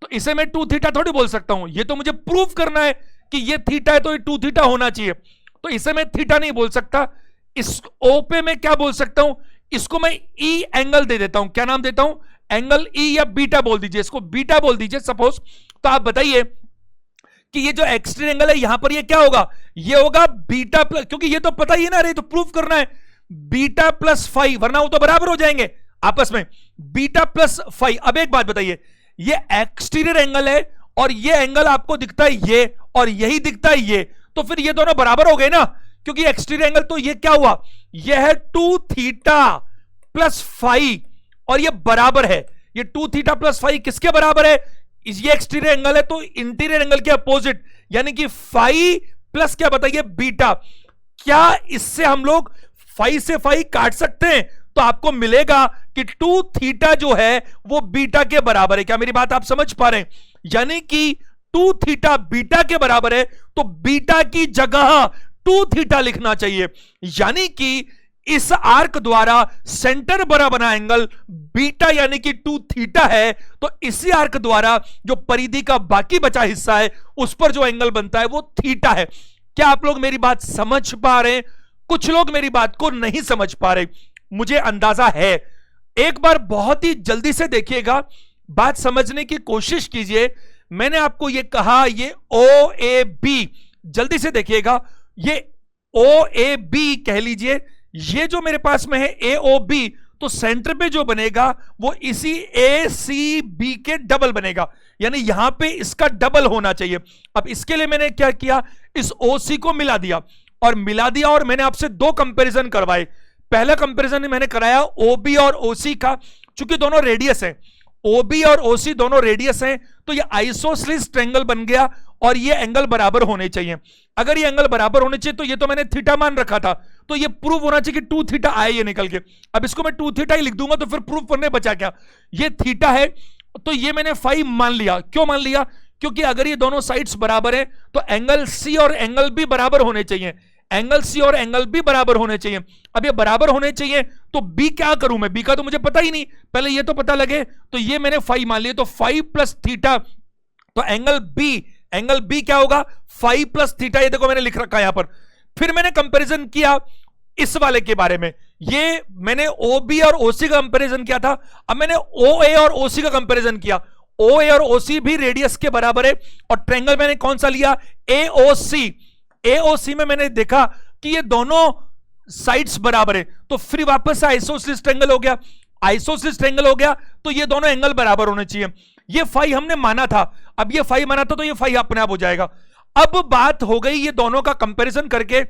तो इसे मैं 2 थीटा थोड़ी बोल सकता हूं। ये तो मुझे प्रूफ करना है कि ये थीटा है, तो ये 2 थीटा होना चाहिए। तो इसे मैं थीटा नहीं बोल सकता। इस ओ पे मैं क्या बोल सकता हूं? इसको मैं ई एंगल दे देता हूं। क्या नाम देता हूं? एंगल ई, या बीटा बोल दीजिए, इसको बीटा बोल दीजिए सपोज। तो आप बताइए कि ये जो एक्सट्रीम एंगल है यहां पर, ये क्या होगा? ये होगा बीटा प्लस, क्योंकि ये तो पता ही है ना, अरे तो प्रूफ करना है, बीटा प्लस 5, वरना वो तो बराबर हो जाएंगे आपस में, बीटा प्लस 5। अब एक बात बताइए, ये एक्सटीरियर एंगल है और ये एंगल आपको दिखता है ये, और यही दिखता है ये, तो फिर ये दोनों बराबर हो गए ना, क्योंकि एक्सटीरियर एंगल, तो ये क्या हुआ? ये है 2 थीटा प्लस 5, और ये बराबर है, ये 2 थीटा प्लस 5 किसके बराबर है? ये एक्सटीरियर एंगल है, तो इंटीरियर एंगल के अपोजिट, यानी कि 5 प्लस क्या बताइए? बीटा। क्या इससे हम लोग 5 से 5 काट सकते हैं? तो आपको मिलेगा कि 2 थीटा जो है वो बीटा के बराबर है। क्या मेरी बात आप समझ पा रहे हैं? यानी कि 2 थीटा बीटा के बराबर है, तो बीटा की जगह 2 थीटा लिखना चाहिए। यानी कि इस आर्क द्वारा सेंटर बरा बना एंगल बीटा यानी कि 2 थीटा है, तो इसी आर्क द्वारा जो परिधि का बाकी बचा हिस्सा है उस पर जो एंगल बनता है वो थीटा है। क्या आप लोग मेरी बात समझ पा रहे हैं? कुछ लोग मेरी बात को नहीं समझ पा रहे, मुझे अंदाजा है। एक बार बहुत ही जल्दी से देखिएगा, बात समझने की कोशिश कीजिए। मैंने आपको यह कहा, ये OAB, जल्दी से देखिएगा, ये OAB कह लीजिए, ये जो मेरे पास में है AOB, तो सेंटर पे जो बनेगा वो इसी ACB के डबल बनेगा, यानी यहां पे इसका डबल होना चाहिए। अब इसके लिए मैंने क्या किया? इस OC को मिला दिया, और मैंने आपसे 2 कंपैरिजन करवाए। पहला कंपैरिजन मैंने कराया OB और OC का, चूंकि दोनों रेडियस है, OB और OC दोनों रेडियस हैं, तो ये आइसोसेलेस ट्रायंगल बन गया, और ये एंगल बराबर होने चाहिए। अगर ये एंगल बराबर होने चाहिए, तो ये तो मैंने थीटा मान रखा था, तो ये प्रूफ होना चाहिए कि 2 थीटा आए ये निकल के। अब इसको मैं 2 थीटा ही लिख दूंगा, तो फिर प्रूफ करने बचा क्या? ये थीटा है, तो ये मैंने 5 मान लिया। क्यों मान लिया? क्योंकि अगर ये दोनों साइड्स बराबर है, तो एंगल C और एंगल B बराबर होने चाहिए, एंगल C और एंगल B बराबर होने चाहिए। अब ये बराबर होने चाहिए, तो B क्या करूं मैं? B का तो मुझे पता ही नहीं, पहले ये तो पता लगे। तो ये मैंने 5 मान लिया, तो 5 प्लस थीटा, तो एंगल B क्या होगा? 5 प्लस थीटा। ये देखो मैंने लिख रखा है यहां पर। फिर मैंने कंपैरिजन किया इस वाले के बारे में, ये मैंने OB और OC का कंपैरिजन किया था। अब मैंने OA और OC का कंपैरिजन किया। OA और OC भी रेडियस के बराबर है, और ट्रायंगल मैंने कौन सा लिया? AOC में मैंने देखा कि ये दोनों साइड्स बराबर है, तो फिर वापस से आइसोसेलेस ट्रायंगल हो गया। आइसोसेलेस ट्रायंगल हो गया, तो ये दोनों एंगल बराबर होने चाहिए। ये 5 हमने माना था, अब ये 5 माना था, तो ये 5 अपने आप हो जाएगा। अब बात हो गई ये दोनों का कंपैरिजन करके,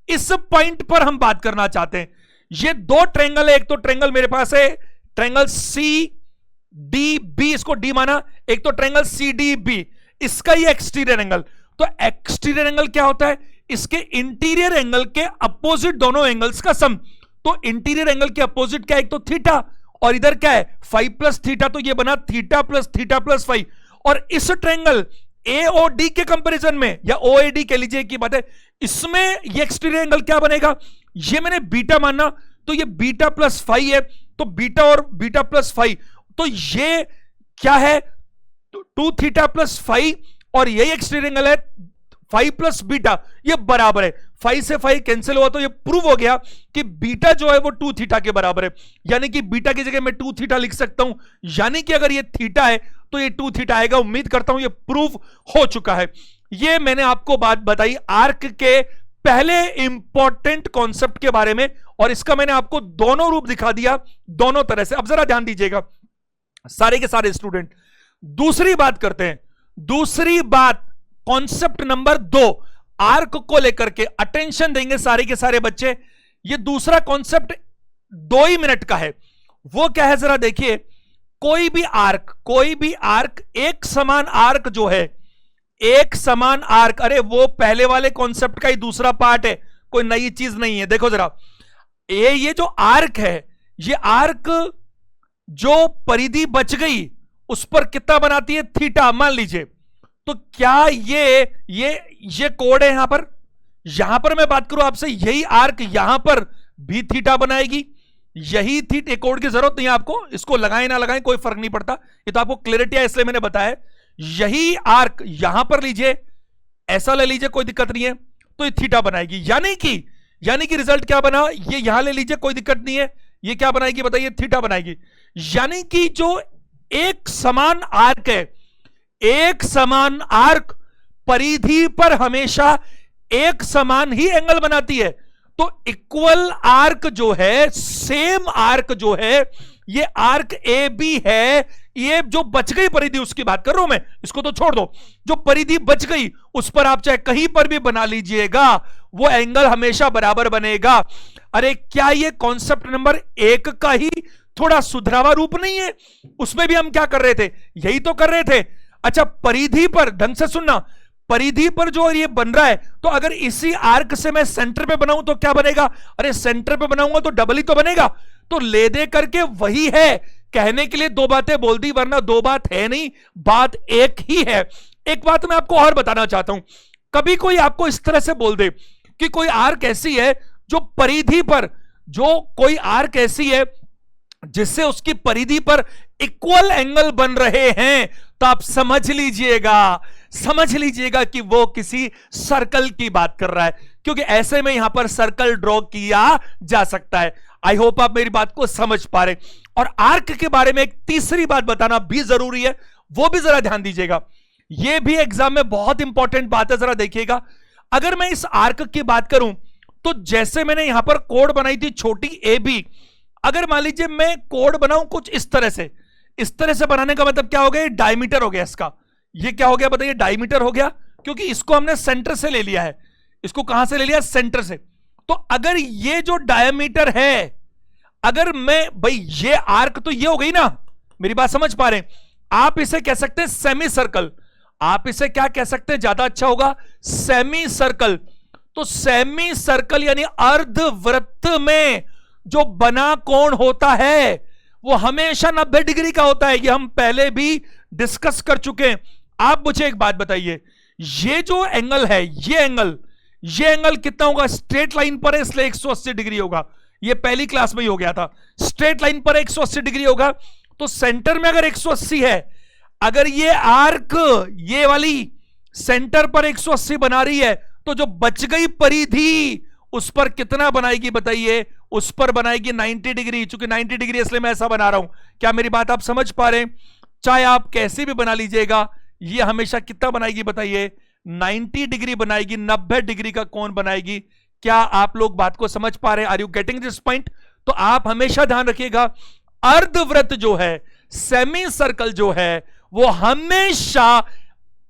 इस पॉइंट पर हम बात करना चाहते हैं। ये 2 ट्रायंगल है, एक तो ट्रायंगल मेरे पास है ट्रायंगल CDB, इसको D माना, एक तो ट्रायंगल CDB, इसका ये एक्सटीरियर एंगल। तो एक्सटीरियर एंगल क्या होता है? इसके इंटीरियर एंगल के अपोजिट दोनों एंगल्स का सम। तो इंटीरियर एंगल के अपोजिट क्या है? एक तो थीटा, और इधर क्या है? 5 प्लस थीटा, तो ये बना थीटा प्लस 5। और इस ट्रायंगल AOD के कंपैरिजन में, या OAD कह लीजिए की बात है, इसमें ये एक्सटीरियर एंगल क्या बनेगा? ये मैंने बीटा माना, तो ये बीटा प्लस 5 है, तो बीटा और बीटा प्लस 5, तो ये क्या है? 2 थीटा प्लस 5, और यही एक्सटीरियर एंगल है फाइव प्लस बीटा ये बराबर है, 5 से 5 कैंसिल हुआ तो ये प्रूव हो गया कि बीटा जो है वो 2 थीटा के बराबर है, यानी कि बीटा की जगह मैं 2 थीटा लिख सकता हूं, यानी कि अगर ये थीटा है तो ये 2 थीटा आएगा। उम्मीद करता हूं ये प्रूव हो चुका है। ये मैंने आपको बात बताई आर्क के पहले इंपॉर्टेंट कॉन्सेप्ट के बारे में, और इसका मैंने आपको दोनों रूप दिखा दिया दोनों तरह से। अब जरा ध्यान दीजिएगा सारे के सारे स्टूडेंट, दूसरी बात करते हैं। दूसरी बात कॉन्सेप्ट नंबर 2 आर्क को लेकर के अटेंशन देंगे सारे के सारे बच्चे। ये दूसरा कॉन्सेप्ट 2 ही मिनट का है। वो क्या है जरा देखिए, कोई भी आर्क एक समान आर्क जो है, एक समान आर्क, अरे वो पहले वाले कॉन्सेप्ट का ही दूसरा पार्ट है, कोई नई चीज नहीं है। देखो जरा ये जो आर्क है, ये आर्क जो परिधि बच गई उस पर कितना बनाती है, थीटा मान लीजिए। तो क्या ये कोड है यहां पर मैं बात करूं आपसे, यही आर्क यहां पर भी थीटा बनाएगी, यही थीटा। कोड की जरूरत नहीं है आपको, इसको लगाएं ना लगाएं कोई फर्क नहीं पड़ता, ये तो आपको क्लियरिटी है इसलिए मैंने बताया। यही आर्क यहां पर लीजिए, ऐसा ले लीजिए कोई दिक्कत नहीं है, तो ये थीटा बनाएगी। यानी कि रिजल्ट क्या बना, ये यहां ले लीजिए कोई दिक्कत नहीं है, ये क्या बनाएगी बताइए, थीटा बनाएगी। यानी कि जो एक समान आर्क है, एक समान आर्क परिधि पर हमेशा एक समान ही एंगल बनाती है। तो इक्वल आर्क जो है, सेम आर्क जो है, ये आर्क ए बी है। ये जो बच गई परिधि उसकी बात कर रहा हूं मैं, इसको तो छोड़ दो। जो परिधि बच गई उस पर आप चाहे कहीं पर भी बना लीजिएगा, वो एंगल हमेशा बराबर बनेगा। अरे क्या ये कॉन्सेप्ट नंबर 1 का ही थोड़ा सुधरावा रूप नहीं है? उसमें भी हम क्या कर रहे थे, यही तो कर रहे थे। अच्छा, परिधि पर ढंग से सुनना, परिधि पर जो ये बन रहा है, तो अगर इसी आर्क से मैं सेंटर पे बनाऊं तो क्या बनेगा, अरे सेंटर पे बनाऊंगा तो डबल ही तो बनेगा। तो ले दे करके वही है, कहने के लिए 2 बातें बोल दी, वरना 2 बात है नहीं, बात एक ही है। एक बात मैं आपको और बताना चाहता हूं, कभी कोई आपको इस तरह से बोल दे कि कोई आर्क ऐसी है जो परिधि पर, जो कोई आर्क ऐसी है जिससे उसकी परिधि पर इक्वल एंगल बन रहे हैं, तो आप समझ लीजिएगा कि वो किसी सर्कल की बात कर रहा है, क्योंकि ऐसे में यहां पर सर्कल ड्रॉ किया जा सकता है। आई होप आप मेरी बात को समझ पा रहे। और आर्क के बारे में एक तीसरी बात बताना भी जरूरी है, वो भी जरा ध्यान दीजिएगा, ये भी एग्जाम में बहुत इंपॉर्टेंट बात है, जरा देखिएगा। अगर मैं इस आर्क की बात करूं तो जैसे मैंने यहां पर कोड बनाई थी छोटी ए बी, अगर मान लीजिए मैं कोड बनाऊं कुछ इस तरह से बनाने का मतलब क्या हो गया, डायमीटर हो गया इसका। ये क्या हो गया बताइए, डायमीटर हो गया, क्योंकि इसको हमने सेंटर से ले लिया है। इसको कहां से ले लिया, सेंटर से। तो अगर ये जो डायमीटर है, अगर मैं भाई ये आर्क तो ये हो गई ना, मेरी बात समझ पा रहे हैं? आप इसे कह सकते हैं सेमी सर्कल, आप इसे क्या कह सकते हैं, ज्यादा अच्छा होगा, सेमी सर्कल। तो सेमी सर्कल यानी अर्धवृत्त में जो बना कोण होता है वो हमेशा 90 डिग्री का होता है। ये हम पहले भी डिस्कस कर चुके हैं। आप मुझे एक बात बताइए, ये जो एंगल है, ये एंगल कितना होगा, स्ट्रेट लाइन पर है इसलिए 180 डिग्री होगा। ये पहली क्लास में ही हो गया था, स्ट्रेट लाइन पर 180 डिग्री होगा। तो सेंटर में अगर 180 है, अगर ये आर्क ये वाली सेंटर पर 180 बना रही है, तो जो बच गई परिधि उस पर कितना बनाएगी बताइए, उस पर बनाएगी 90 डिग्री। चूंकि 90 डिग्री इसलिए मैं ऐसा बना रहा हूं। क्या मेरी बात आप समझ पा रहे हैं? चाहे आप कैसे भी बना लीजिएगा, ये हमेशा कितना बनाएगी बताइए, 90 डिग्री बनाएगी, 90 डिग्री का कोण बनाएगी। क्या आप लोग बात को समझ पा रहे हैं? Are you getting this point? तो आप हमेशा ध्यान रखिएगा, अर्धवृत्त जो है, सेमी सर्कल जो है, वो हमेशा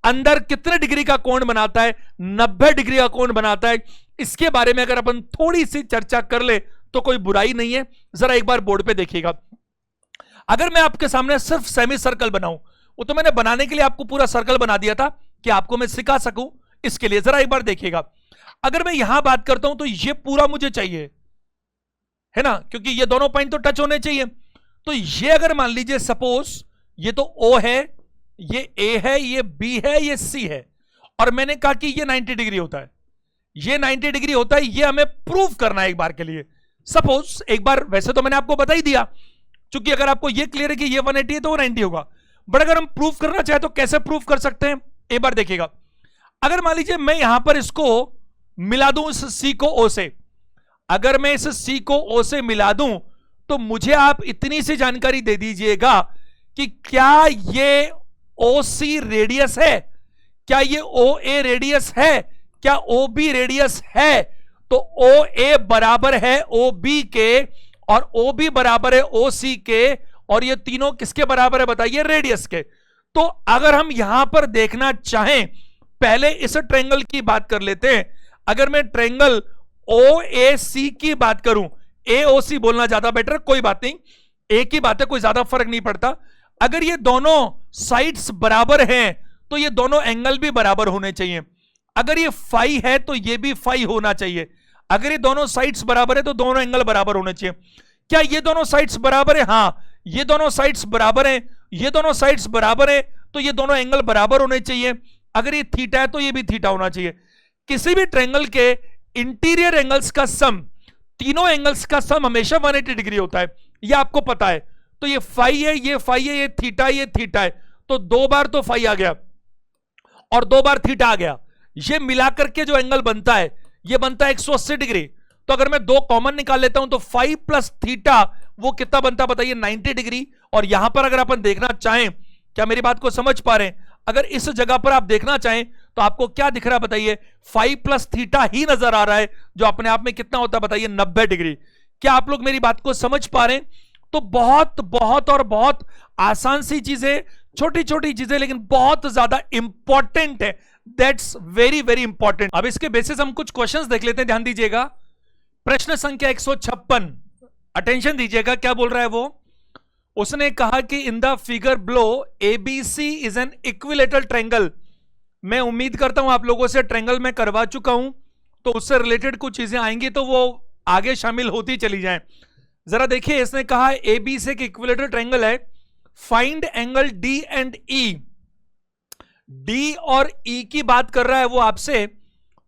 अंदर कितने डिग्री का कोण बनाता है, 90 डिग्री का कोण बनाता है। इसके बारे में अगर अपन थोड़ी सी चर्चा कर ले तो कोई बुराई नहीं है। जरा एक बार बोर्ड पे देखिएगा, अगर मैं आपके सामने सिर्फ सेमी सर्कल बनाऊं, वो तो मैंने बनाने के लिए आपको पूरा सर्कल बना दिया था कि आपको मैं सिखा सकूं, इसके लिए जरा एक बार देखिएगा। अगर मैं यहां बात करता हूं तो ये पूरा मुझे चाहिए, है ना, क्योंकि ये दोनों पॉइंट तो टच होने चाहिए। तो ये अगर मान लीजिए सपोज ये तो O है, ये A है, ये B है, ये C है, और मैंने कहा कि ये 90 डिग्री होता है, ये 90 डिग्री होता है, ये हमें प्रूव करना है एक बार के लिए। सपोज एक बार, वैसे तो मैंने आपको बता ही दिया, क्योंकि अगर आपको ये क्लियर है कि ये 180 है तो वो 90 होगा, बट अगर हम प्रूव करना चाहे तो कैसे प्रूव कर सकते हैं, एक बार देखिएगा। अगर मान लीजिए मैं यहां पर इसको मिला दूं इस सी को ओ से, अगर मैं इस सी को ओ से मिला दूं तो मुझे आप इतनी सी जानकारी दे दीजिएगा कि क्या ये ओ सी रेडियस है, क्या ये ओ ए रेडियस है, क्या ओ बी रेडियस है। तो ओ ए बराबर है ओ बी के और ओ बी बराबर है ओ सी के, और ये तीनों किसके बराबर है बताइए, रेडियस के। तो अगर हम यहां पर देखना चाहें, पहले इस ट्रायंगल की बात कर लेते हैं। अगर मैं ट्रायंगल ओ ए सी की बात करूं, ए ओ सी बोलना ज्यादा बेटर, कोई बात नहीं, एक ही बात है, कोई ज्यादा फर्क नहीं पड़ता। अगर ये दोनों साइड्स बराबर हैं तो ये दोनों एंगल भी बराबर होने चाहिए। अगर ये फाई है तो ये भी फाई होना चाहिए। अगर ये दोनों साइड्स बराबर है तो दोनों एंगल बराबर होने चाहिए। क्या ये दोनों साइड्स बराबर है? हां, ये दोनों साइड्स बराबर हैं, ये दोनों साइड्स बराबर है, तो ये दोनों एंगल बराबर होने चाहिए। अगर ये थीटा है तो ये भी थीटा होना चाहिए। किसी भी ट्रायंगल के इंटीरियर एंगल्स का सम, तीनों एंगल्स का सम हमेशा 180 डिग्री होता है, ये आपको पता है। तो ये फाई है, ये फाई है, ये थीटा है, तो दो बार तो फाई आ गया और दो बार थीटा आ गया। ये मिलाकर के जो एंगल बनता है ये बनता है 180 डिग्री। तो अगर मैं दो कॉमन निकाल लेता हूं तो फाई प्लस थीटा वो कितना बनता बताइए, 90 डिग्री। और यहां पर अगर अपन देखना चाहें, क्या मेरी बात को समझ पा रहे हैं? अगर इस जगह पर आप देखना चाहें तो आपको क्या दिख रहा है बताइए, फाई प्लस थीटा ही नजर आ रहा है, जो अपने आप में कितना होता है बताइए, 90 डिग्री। क्या आप लोग मेरी बात को समझ पा रहे हैं? तो बहुत बहुत और बहुत आसान सी चीजें, छोटी छोटी चीजें, लेकिन बहुत ज्यादा इंपॉर्टेंट है। That's very very important. अब इसके बेसिस हम कुछ क्वेश्चंस देख लेते हैं, ध्यान दीजिएगा। प्रश्न संख्या 156, अटेंशन दीजिएगा, क्या बोल रहा है वो। उसने कहा कि in the figure below ABC is an equilateral triangle. मैं उम्मीद करता हूं आप लोगों से ट्रायंगल में करवा चुका हूं, तो उससे रिलेटेड कुछ चीजें आएंगी तो वो आगे शामिल होती चली जाएं। जरा देखिए, इसने कहा एबीसी एक इक्विलेटरल ट्रायंगल है, find angle D and E. D और ई की बात कर रहा है वो आपसे,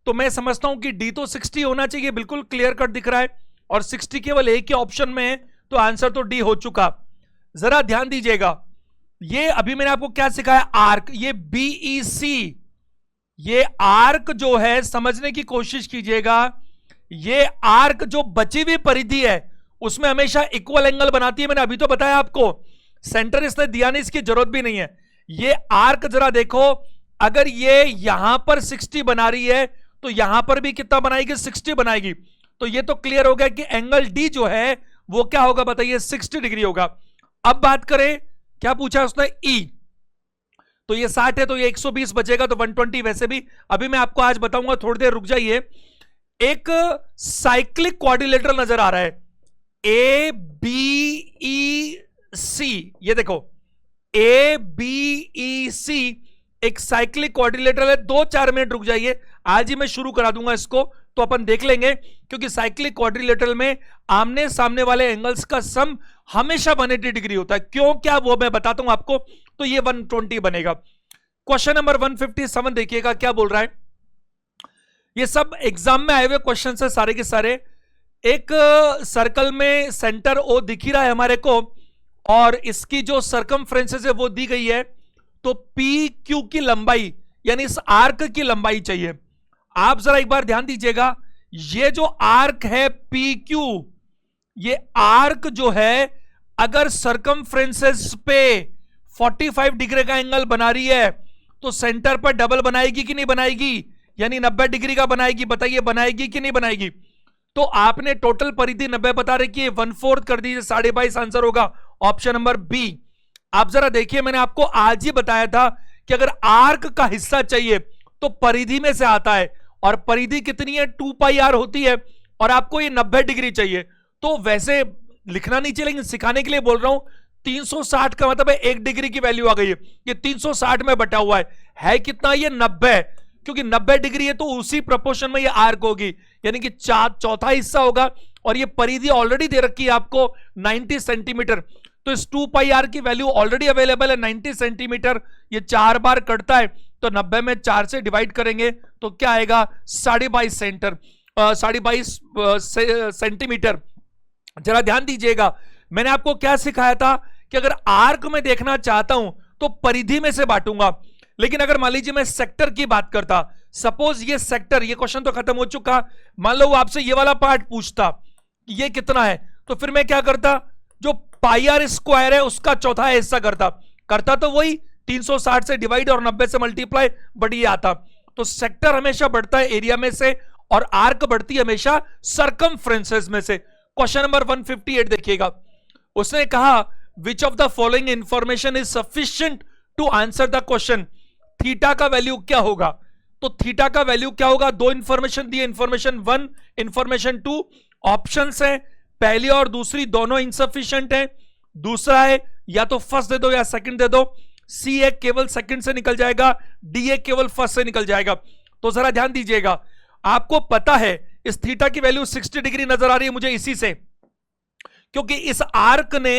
तो मैं समझता हूं कि डी तो 60 होना चाहिए, बिल्कुल क्लियर कट दिख रहा है, और 60 केवल एक ही ऑप्शन में है, तो आंसर तो डी हो चुका। जरा ध्यान दीजिएगा, ये अभी मैंने आपको क्या सिखाया, आर्क, ये बीईसी, ये आर्क जो है समझने की कोशिश कीजिएगा। ये आर्क जो बची हुई परिधि है उसमें हमेशा इक्वल एंगल बनाती है, मैंने अभी तो बताया आपको, सेंटर इसने दिया नहीं, इसकी जरूरत भी नहीं है। ये आर्क जरा देखो, अगर ये यहां पर 60 बना रही है तो यहां पर भी कितना बनाएगी, 60 बनाएगी। तो ये तो क्लियर हो गया कि एंगल डी जो है वो क्या होगा बताइए, 60 डिग्री होगा। अब बात करें, क्या पूछा उसने, ई, तो ये 60 है तो ये 120 बचेगा, तो 120 वैसे भी अभी मैं आपको आज बताऊंगा, थोड़ी देर रुक जाइए। एक साइक्लिक क्वाड्रिलेटरल नजर आ रहा है, ए बी ई सी, ये देखो ए बी ई सी एक साइक्लिक क्वाड्रिलेटरल है। 2-4 मिनट रुक जाइए, आज ही मैं शुरू करा दूंगा इसको, तो अपन देख लेंगे, क्योंकि साइक्लिक क्वाड्रिलेटरल में आमने सामने वाले एंगल्स का सम हमेशा 180 डिग्री होता है। क्यों, क्या, वो मैं बताता हूं आपको। तो ये 120 बनेगा। क्वेश्चन नंबर 157 देखिएगा क्या बोल रहा है। ये सब एग्जाम में आए हुए क्वेश्चन है सारे के सारे। एक सर्कल में सेंटर ओ दिख ही रहा है हमारे को, और इसकी जो सर्कमफ्रेंसेस है वो दी गई है। तो पी क्यू की लंबाई, यानी इस आर्क की लंबाई चाहिए। आप जरा एक बार ध्यान दीजिएगा, ये जो आर्क है पी क्यू, ये आर्क जो है अगर सर्कमफ्रेंसेस पे 45 डिग्री का एंगल बना रही है तो सेंटर पर डबल बनाएगी कि नहीं बनाएगी, यानी 90 डिग्री का बनाएगी। बताइए बनाएगी कि नहीं बनाएगी। तो आपने टोटल परिधि 90 बता रखी है, 1/4 कर दीजिए, 22.5 आंसर होगा ऑप्शन नंबर बी। आप जरा देखिए, मैंने आपको आज ही बताया था कि अगर आर्क का हिस्सा चाहिए तो परिधि में से आता है, और परिधि कितनी है, 2πr होती है, और आपको ये 90 डिग्री चाहिए। तो वैसे लिखना नहीं चाहिए, लेकिन सिखाने के लिए बोल रहा हूं। 360 का मतलब है 1 डिग्री की वैल्यू आ गई है, ये 360 में बटा हुआ है कितना, ये 90, क्योंकि 90 डिग्री है तो उसी प्रोपोर्शन में ये आर्क होगी, यानी कि चौथा हिस्सा होगा। और ये परिधि ऑलरेडी दे रखी है आपको 90 सेंटीमीटर, तो इस 2πr की वैल्यू ऑलरेडी अवेलेबल है 90 सेंटीमीटर। ये 4 बार कटता है, तो 90 में 4 से डिवाइड करेंगे तो क्या आएगा, 22.5 सेंटीमीटर। जरा ध्यान दीजिएगा, मैंने आपको क्या सिखाया था कि अगर आर्क में देखना चाहता हूं तो परिधि में से बांटूंगा, लेकिन अगर मान लीजिए मैं सेक्टर की बात करता, सपोज ये सेक्टर, ये क्वेश्चन तो खत्म हो चुका, मान लो वो आपसे ये वाला पार्ट पूछता कि ये कितना है, तो फिर मैं क्या करता, जो पाई आर स्क्वायर है उसका चौथा हिस्सा करता तो वही 360 से डिवाइड और 90 से मल्टीप्लाई, बट ये आता। तो सेक्टर हमेशा बढ़ता है एरिया में से और आर्क बढ़ती है हमेशा सरकमफ्रेंसेस में से। क्वेश्चन नंबर 158 देखिएगा, उसने कहा which of the following information is sufficient to answer the question, theta का वैल्यू क्या होगा। तो थीटा का वैल्यू क्या होगा, दो इंफॉर्मेशन दी, इंफॉर्मेशन 1, इंफॉर्मेशन 2, ऑप्शंस है पहली और दूसरी दोनों इनसफिशिएंट है, दूसरा है या तो फर्स्ट दे दो या सेकंड दे दो, सी ए केवल सेकंड से निकल जाएगा, डी ए केवल फर्स्ट से निकल जाएगा। तो जरा ध्यान दीजिएगा, आपको पता है इस थीटा की वैल्यू 60 डिग्री नजर आ रही है मुझे इसी से, क्योंकि इस आर्क ने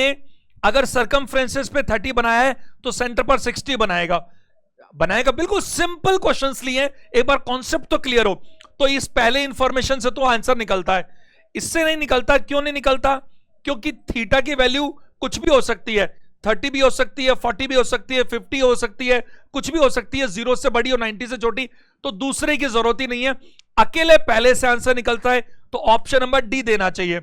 अगर सरकमफ्रेंसेस पे 30 बनाया है तो सेंटर पर 60 बनाएगा। बिल्कुल सिंपल क्वेश्चंस लिए, एक बार कॉन्सेप्ट तो क्लियर हो। तो इस पहले इंफॉर्मेशन से तो आंसर निकलता है, इससे नहीं निकलता। क्यों नहीं निकलता, क्योंकि थीटा की वैल्यू कुछ भी हो सकती है, 30 भी हो सकती है, 40 भी हो सकती है, 50 हो सकती है, कुछ भी हो सकती है, 0 से बड़ी और 90 से छोटी। तो दूसरे की जरूरत ही नहीं है, अकेले पहले से आंसर निकलता है। तो ऑप्शन नंबर डी देना चाहिए।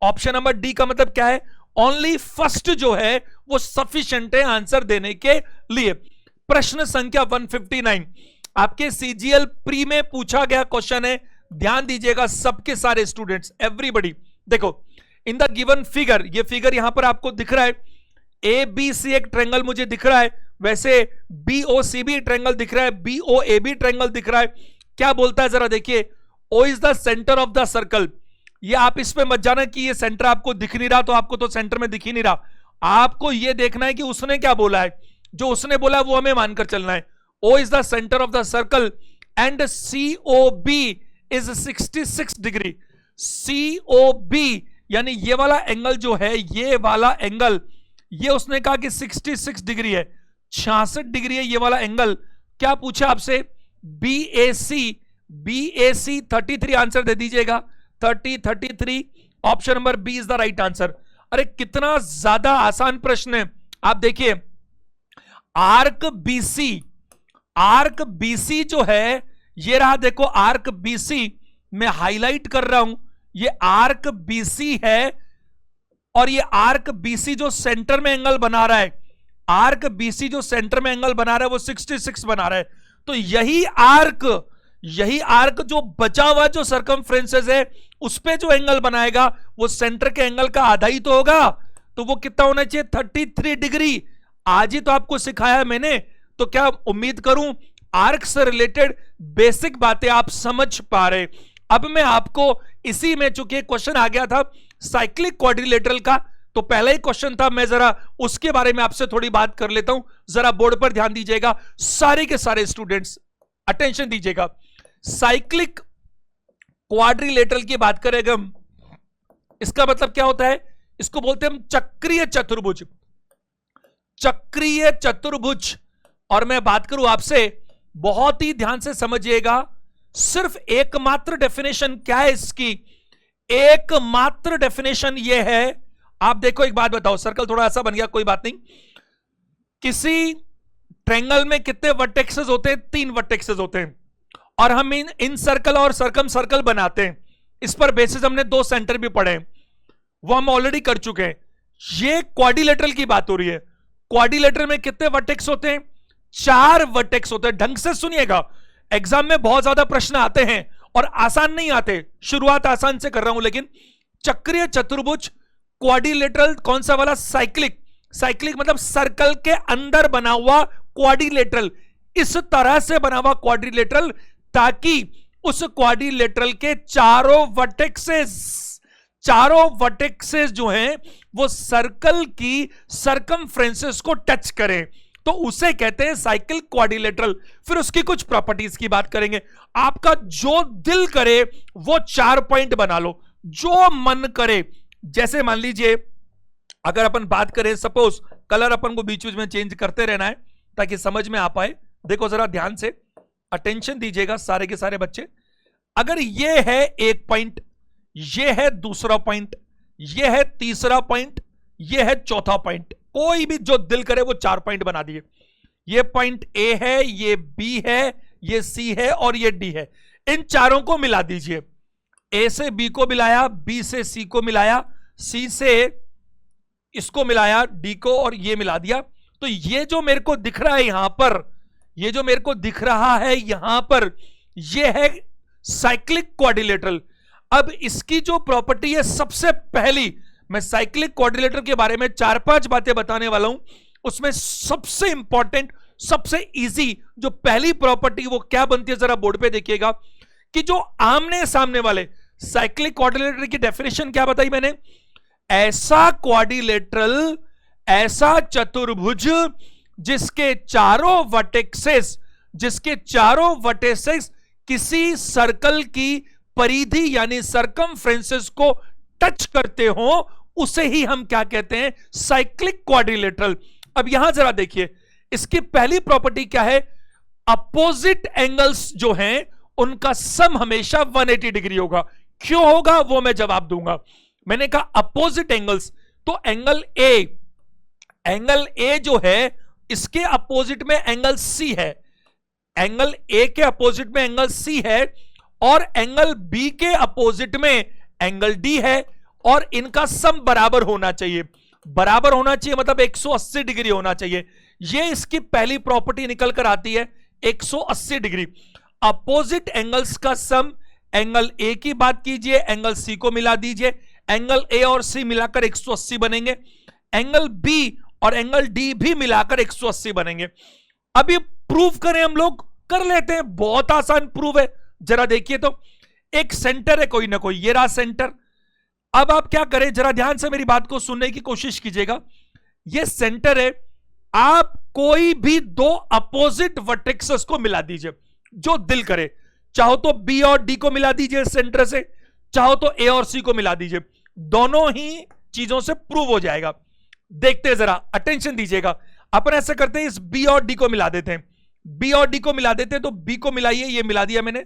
ऑप्शन नंबर डी का मतलब क्या है, ओनली फर्स्ट जो है वो सफिशिएंट है आंसर देने के लिए। प्रश्न संख्या 159 आपके सीजीएल प्री में पूछा गया क्वेश्चन है, ध्यान दीजिएगा सबके सारे स्टूडेंट्स, एवरीबॉडी। देखो इन द गिवन फिगर, ये फिगर यहां पर आपको दिख रहा है, ए बी सी एक ट्रायंगल मुझे दिख रहा है, वैसे B O C B triangle दिख रहा है, B O A B triangle दिख रहा है। क्या बोलता है जरा देखिए, O is the centre of the circle. ये आप इस पे मत जाना कि ये सेंटर आपको दिख नहीं रहा, तो आपको तो सेंटर में दिख ही नहीं रहा। आपको ये देखना है कि उसने क्या बोला है, जो उसने बोला है वो हमें मानकर चलना है। O is the centre of the circle and C O B is 66 degree. C O B यानी ये वाला एंगल जो है, ये वाला एंगल, ये उसने कहा कि 66 डिग्री है, 66 डिग्री है ये वाला एंगल। क्या पूछा आपसे, बी ए सी 33 आंसर दे दीजिएगा, 33। Option number B is the right answer. अरे कितना ज्यादा आसान प्रश्न है। आप देखिए आर्क बीसी जो है, ये रहा देखो आर्क बीसी, मैं हाईलाइट कर रहा हूं, ये आर्क बीसी है और ये आर्क बीसी जो सेंटर में एंगल बना रहा है, आर्क बीसी जो सेंटर में एंगल बना रहा है वो 66 बना रहा है। तो यही आर्क जो बचा हुआ जो सरकमफ्रेंसेस है उस पे जो एंगल बनाएगा वो सेंटर के एंगल का आधा ही तो होगा। तो वो कितना होना चाहिए, 33 डिग्री। आज ही तो आपको सिखाया है मैंने, तो क्या उम्मीद करूं आर्क से रिलेटेड बेसिक बातें आप समझ पा रहे। अब मैं आपको इसी में, चूंकि क्वेश्चन आ गया था साइक्लिक क्वाड्रिलेटरल का, तो पहला ही क्वेश्चन था, मैं जरा उसके बारे में आपसे थोड़ी बात कर लेता हूं। जरा बोर्ड पर ध्यान दीजिएगा, सारे के सारे स्टूडेंट्स अटेंशन दीजिएगा। साइक्लिक क्वाड्रिलेटरल की बात करेंगे हम, इसका मतलब क्या होता है, इसको बोलते हैं हम चक्रीय चतुर्भुज। चक्रीय चतुर्भुज, और मैं बात करूं आपसे, बहुत ही ध्यान से समझिएगा, सिर्फ एकमात्र डेफिनेशन क्या है इसकी, एकमात्र डेफिनेशन यह है। आप देखो एक बात बताओ, सर्कल थोड़ा ऐसा बन गया, कोई बात नहीं। किसी ट्रायंगल में कितने वर्टेक्सेस होते हैं, 3 वर्टेक्सेस होते हैं, और हम इन सर्कल और सर्कम सर्कल बनाते हैं। इस पर बेसिस हमने 2 सेंटर भी पढ़े, वो हम ऑलरेडी कर चुके हैं। ये क्वाड्रिलेटरल की बात हो रही है। क्वाड्रिलेटरल में कितने वर्टेक्स होते हैं, 4 वर्टेक्स होते हैं। ढंग से सुनिएगा, एग्जाम में बहुत ज्यादा प्रश्न आते हैं और आसान नहीं आते, शुरुआत आसान से कर रहा हूं, लेकिन चक्रीय चतुर्भुज क्वाड्रिलेटरल कौन सा वाला, साइक्लिक मतलब सर्कल के अंदर बना हुआ क्वाड्रिलेटरल, इस तरह से बना हुआ क्वाड्रिलेटरल, ताकि उस क्वाड्रिलेटरल के चारों वर्टेक्सेस जो हैं वो सर्कल की सरकमफ्रेंसेस को टच करें, तो उसे कहते हैं साइकिल क्वाड्रिलेटरल। फिर उसकी कुछ प्रॉपर्टीज की बात करेंगे। आपका जो दिल करे वो 4 पॉइंट बना लो, जो मन करे। जैसे मान लीजिए अगर अपन बात करें, सपोज कलर अपन को बीच बीच में चेंज करते रहना है ताकि समझ में आ पाए। देखो जरा ध्यान से अटेंशन दीजिएगा सारे के सारे बच्चे। अगर ये है एक पॉइंट, ये है दूसरा पॉइंट, ये है तीसरा पॉइंट, ये है चौथा पॉइंट, कोई भी जो दिल करे वो 4 पॉइंट बना दिए। ये पॉइंट ए है, ये बी है, ये सी है और ये डी है। इन चारों को मिला दीजिए। ए से बी को मिलाया, बी से सी को मिलाया, सी से इसको मिलाया, डी को, और ये मिला दिया। तो ये जो मेरे को दिख रहा है यहां पर, ये जो मेरे को दिख रहा है यहां पर, ये है साइक्लिक क्वाड्रिलेटरल। अब इसकी जो प्रॉपर्टी है, सबसे पहली मैं साइक्लिक क्वाड्रिलेटरल के बारे में 4-5 बातें बताने वाला हूं। उसमें सबसे इंपॉर्टेंट, सबसे इजी जो पहली प्रॉपर्टी वो क्या बनती है, जरा बोर्ड पे देखिएगा कि जो आमने सामने वाले साइक्लिक क्वाड्रिलेटरल की डेफिनेशन क्या बताई मैंने, ऐसा क्वाड्रिलेटरल, ऐसा चतुर्भुज जिसके चारों वर्टेक्सेस किसी सर्कल की परिधि यानी सरकमफ्रेंसेस को टच करते हो, उसे ही हम क्या कहते हैं, साइक्लिक क्वाड्रिलेटरल। अब यहां जरा देखिए, इसकी पहली प्रॉपर्टी क्या है, अपोजिट एंगल्स जो हैं उनका सम हमेशा 180 डिग्री होगा। क्यों होगा वो मैं जवाब दूंगा। मैंने कहा अपोजिट एंगल्स, तो एंगल ए जो है इसके अपोजिट में एंगल सी है, एंगल ए के अपोजिट में एंगल सी है, और एंगल बी के अपोजिट में एंगल डी है, और इनका सम बराबर होना चाहिए। बराबर होना चाहिए मतलब 180 डिग्री होना चाहिए। ये इसकी पहली प्रॉपर्टी निकल कर आती है, 180 डिग्री। अपोजिट एंगल्स का सम, एंगल ए की बात कीजिए, एंगल सी को मिला दीजिए, एंगल ए और सी मिलाकर 180 बनेंगे, एंगल बी और एंगल डी भी मिलाकर 180 बनेंगे। अब ये प्रूव करें, हम लोग कर लेते हैं, बहुत आसान प्रूव है। जरा देखिए तो, एक सेंटर है कोई ना कोई, ये रहा सेंटर। अब आप क्या करें, जरा ध्यान से मेरी बात को सुनने की कोशिश कीजिएगा। ये सेंटर है, आप कोई भी दो अपोजिट वर्टेक्सेस को मिला दीजिए, जो दिल करे। चाहो तो बी और डी को मिला दीजिए सेंटर से, चाहो तो ए और सी को मिला दीजिए, दोनों ही चीजों से प्रूव हो जाएगा। देखते हैं, जरा अटेंशन दीजिएगा। अपन ऐसे करते हैं, इस बी और डी को मिला देते हैं, बी और डी को मिला देते हैं। तो बी को मिलाइए, ये मिला दिया मैंने,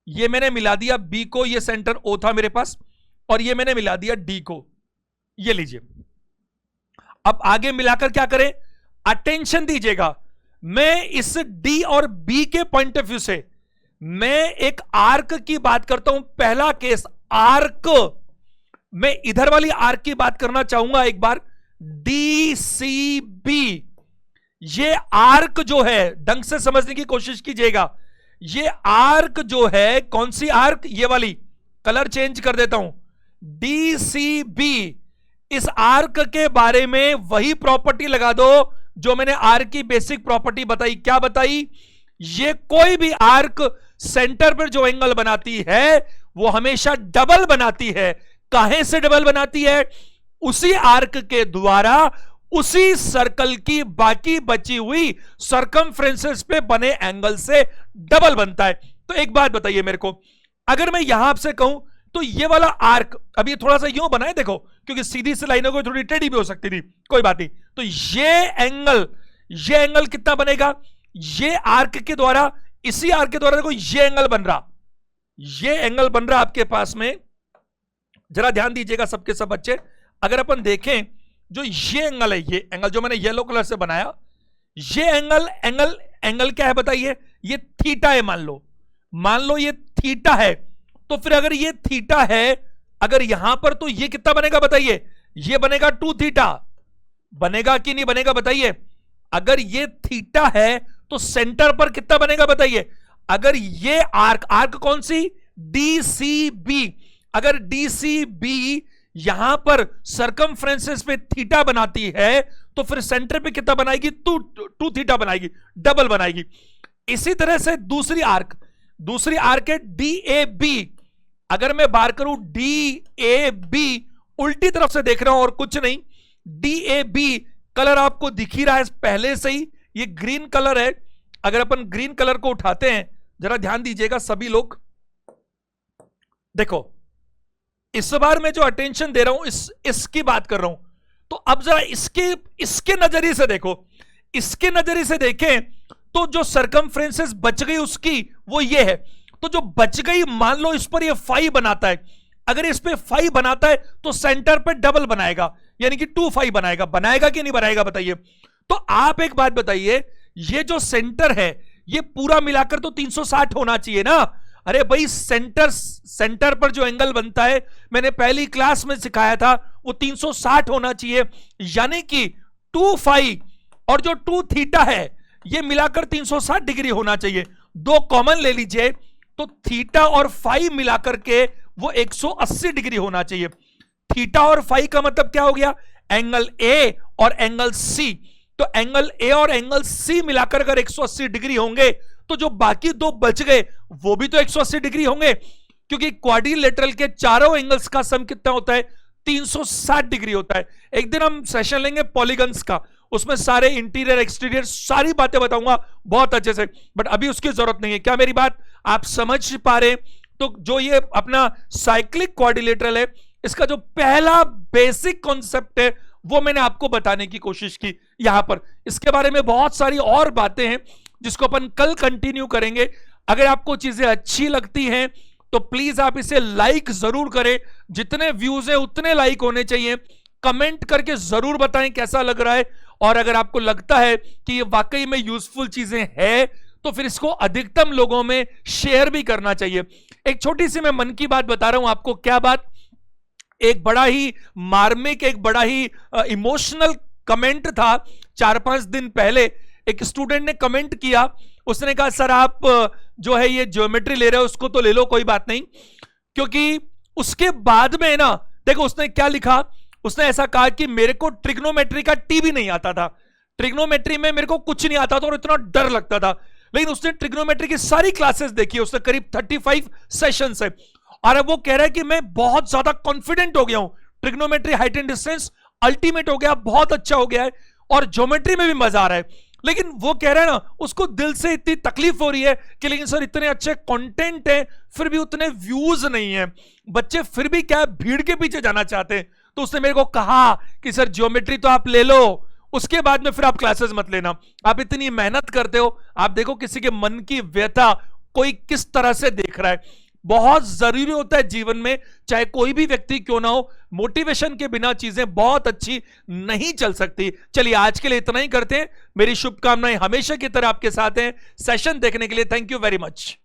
ये मैंने मिला दिया बी को, ये सेंटर ओ था मेरे पास, और ये मैंने मिला दिया डी को, ये लीजिए। अब आगे मिलाकर क्या करें, अटेंशन दीजिएगा। मैं इस डी और बी के पॉइंट ऑफ व्यू से मैं एक आर्क की बात करता हूं। पहला केस आर्क, मैं इधर वाली आर्क की बात करना चाहूंगा एक बार, डी सी बी। ये आर्क जो है, ढंग से समझने की कोशिश कीजिएगा, ये आर्क जो है, कौन सी आर्क, ये वाली, कलर चेंज कर देता हूं, डी सी बी। इस आर्क के बारे में वही प्रॉपर्टी लगा दो जो मैंने आर्क की बेसिक प्रॉपर्टी बताई। क्या बताई, ये कोई भी आर्क सेंटर पर जो एंगल बनाती है वो हमेशा डबल बनाती है। काहे से डबल बनाती है, उसी आर्क के द्वारा उसी सर्कल की बाकी बची हुई सरकमफ्रेंसेस पे बने एंगल से डबल बनता है। तो एक बात बताइए मेरे को, अगर मैं यहां आपसे कहूं तो ये वाला आर्क, अब ये थोड़ा सा यूं बना है देखो, क्योंकि सीधी सी लाइनों को थोड़ी टेढ़ी भी हो सकती थी, कोई बात नहीं। तो ये एंगल कितना बनेगा, ये आर्क के द्वारा, इसी आर्क के द्वारा देखो ये एंगल बन रहा, ये एंगल बन रहा आपके पास में। जरा ध्यान दीजिएगा सबके सब बच्चे, अगर अपन देखें जो ये एंगल है, ये एंगल जो मैंने येलो कलर से बनाया, ये एंगल क्या है बताइए, ये थीटा है। मान लो ये थीटा है, तो फिर अगर ये थीटा है, अगर यहां पर, तो ये कितना बनेगा बताइए, ये बनेगा 2 थीटा। बनेगा कि नहीं बनेगा बताइए। अगर ये थीटा है तो सेंटर पर कितना बनेगा बताइए। अगर ये आर्क कौन सी, डी सी बी, अगर डी सी बी यहां पर सरकमफ्रेंसेस पे थीटा बनाती है, तो फिर सेंटर पे कितना बनाएगी, 2 थीटा बनाएगी, डबल बनाएगी। इसी तरह से दूसरी आर्क है डी ए बी। अगर मैं बात करूं डी ए बी, उल्टी तरफ से देख रहा हूं और कुछ नहीं, डी ए बी कलर आपको दिख ही रहा है पहले से ही, ये ग्रीन कलर है। अगर अपन ग्रीन कलर को उठाते हैं, जरा ध्यान दीजिएगा सभी लोग, देखो इस बार मैं जो अटेंशन दे रहा हूं इसकी बात कर रहा हूं। तो अब जरा इसके नजरिए से देखो, इसके नजरिए से देखें तो जो सरकमफ्रेंसेस बच गई उसकी, वो ये है। तो जो बच गई, मान लो इस पर ये 5 बनाता है, अगर इस पे 5 बनाता है तो सेंटर पे डबल बनाएगा, यानी कि 2 5 बनाएगा कि नहीं बनाएगा बताइए। तो आप एक बात बताइए, ये जो सेंटर है, ये पूरा मिलाकर तो 360 होना चाहिए ना। अरे भाई सेंटर पर जो एंगल बनता है, मैंने पहली क्लास में सिखाया था, वो 360 होना चाहिए। यानी कि 2 फाई और जो 2 थीटा है ये मिलाकर 360 डिग्री होना चाहिए। दो कॉमन ले लीजिए तो थीटा और फाई मिलाकर के वो 180 डिग्री होना चाहिए। थीटा और फाई का मतलब क्या हो गया? एंगल ए और एंगल सी। तो एंगल ए और एंगल सी मिलाकर अगर 180 डिग्री होंगे तो जो बाकी दो बच गए वो भी तो 180 डिग्री होंगे, क्योंकि क्वाड्रिलेटरल के चारों एंगल्स का सम कितना होता है? 360 डिग्री होता है। एक दिन हम सेशन लेंगे पॉलीगन्स का, उसमें सारे इंटीरियर एक्सटीरियर सारी बातें बताऊंगा बहुत अच्छे से, बट अभी उसकी जरूरत नहीं है। क्या मेरी बात आप समझ पा रहे? तो जो ये अपना साइक्लिक क्वाड्रिलेटरल है, इसका जो पहला बेसिक कॉन्सेप्ट है वो मैंने आपको बताने की कोशिश की यहां पर। इसके बारे में बहुत सारी और बातें हैं जिसको अपन कल कंटिन्यू करेंगे। अगर आपको चीजें अच्छी लगती हैं तो प्लीज आप इसे लाइक जरूर करें। जितने व्यूज है उतने लाइक होने चाहिए। कमेंट करके जरूर बताएं कैसा लग रहा है, और अगर आपको लगता है कि ये वाकई में यूजफुल चीजें हैं तो फिर इसको अधिकतम लोगों में शेयर भी करना चाहिए। एक छोटी सी मैं मन की बात बता रहा हूं आपको। क्या बात? एक बड़ा ही मार्मिक, एक बड़ा ही इमोशनल कमेंट था 4-5 दिन पहले। एक स्टूडेंट ने कमेंट किया, उसने कहा सर आप जो है ये ज्योमेट्री ले रहे हो उसको तो ले लो, कोई बात नहीं। क्योंकि उसके बाद में ना देखो उसने क्या लिखा, उसने ऐसा कहा कि मेरे को ट्रिग्नोमेट्री का टी भी नहीं आता था, ट्रिग्नोमेट्री में मेरे को कुछ नहीं आता था और इतना डर लगता था। लेकिन उसने ट्रिग्नोमेट्री की सारी क्लासेस देखी, उसने करीब 35 सेशंस है, और अब वो कह रहा है कि मैं बहुत ज्यादा कॉन्फिडेंट हो गया हूं, trigonometry height and distance ultimate हो गया, बहुत अच्छा हो गया है, और ज्योमेट्री में भी मजा आ रहा है। लेकिन वो कह रहा है ना उसको दिल से इतनी तकलीफ हो रही है कि लेकिन सर इतने अच्छे कंटेंट है फिर भी उतने व्यूज नहीं है, बच्चे फिर भी क्या भीड़ के पीछे जाना चाहते हैं। तो उसने मेरे को कहा कि सर ज्योमेट्री तो आप ले लो, उसके बाद में फिर आप क्लासेस मत लेना, आप इतनी मेहनत करते हो। आप देखो किसी के मन की व्यथा कोई किस तरह से देख रहा है। बहुत जरूरी होता है जीवन में, चाहे कोई भी व्यक्ति क्यों ना हो, मोटिवेशन के बिना चीजें बहुत अच्छी नहीं चल सकती। चलिए आज के लिए इतना ही करते हैं। मेरी शुभकामनाएं हमेशा की तरह आपके साथ हैं। सेशन देखने के लिए थैंक यू वेरी मच।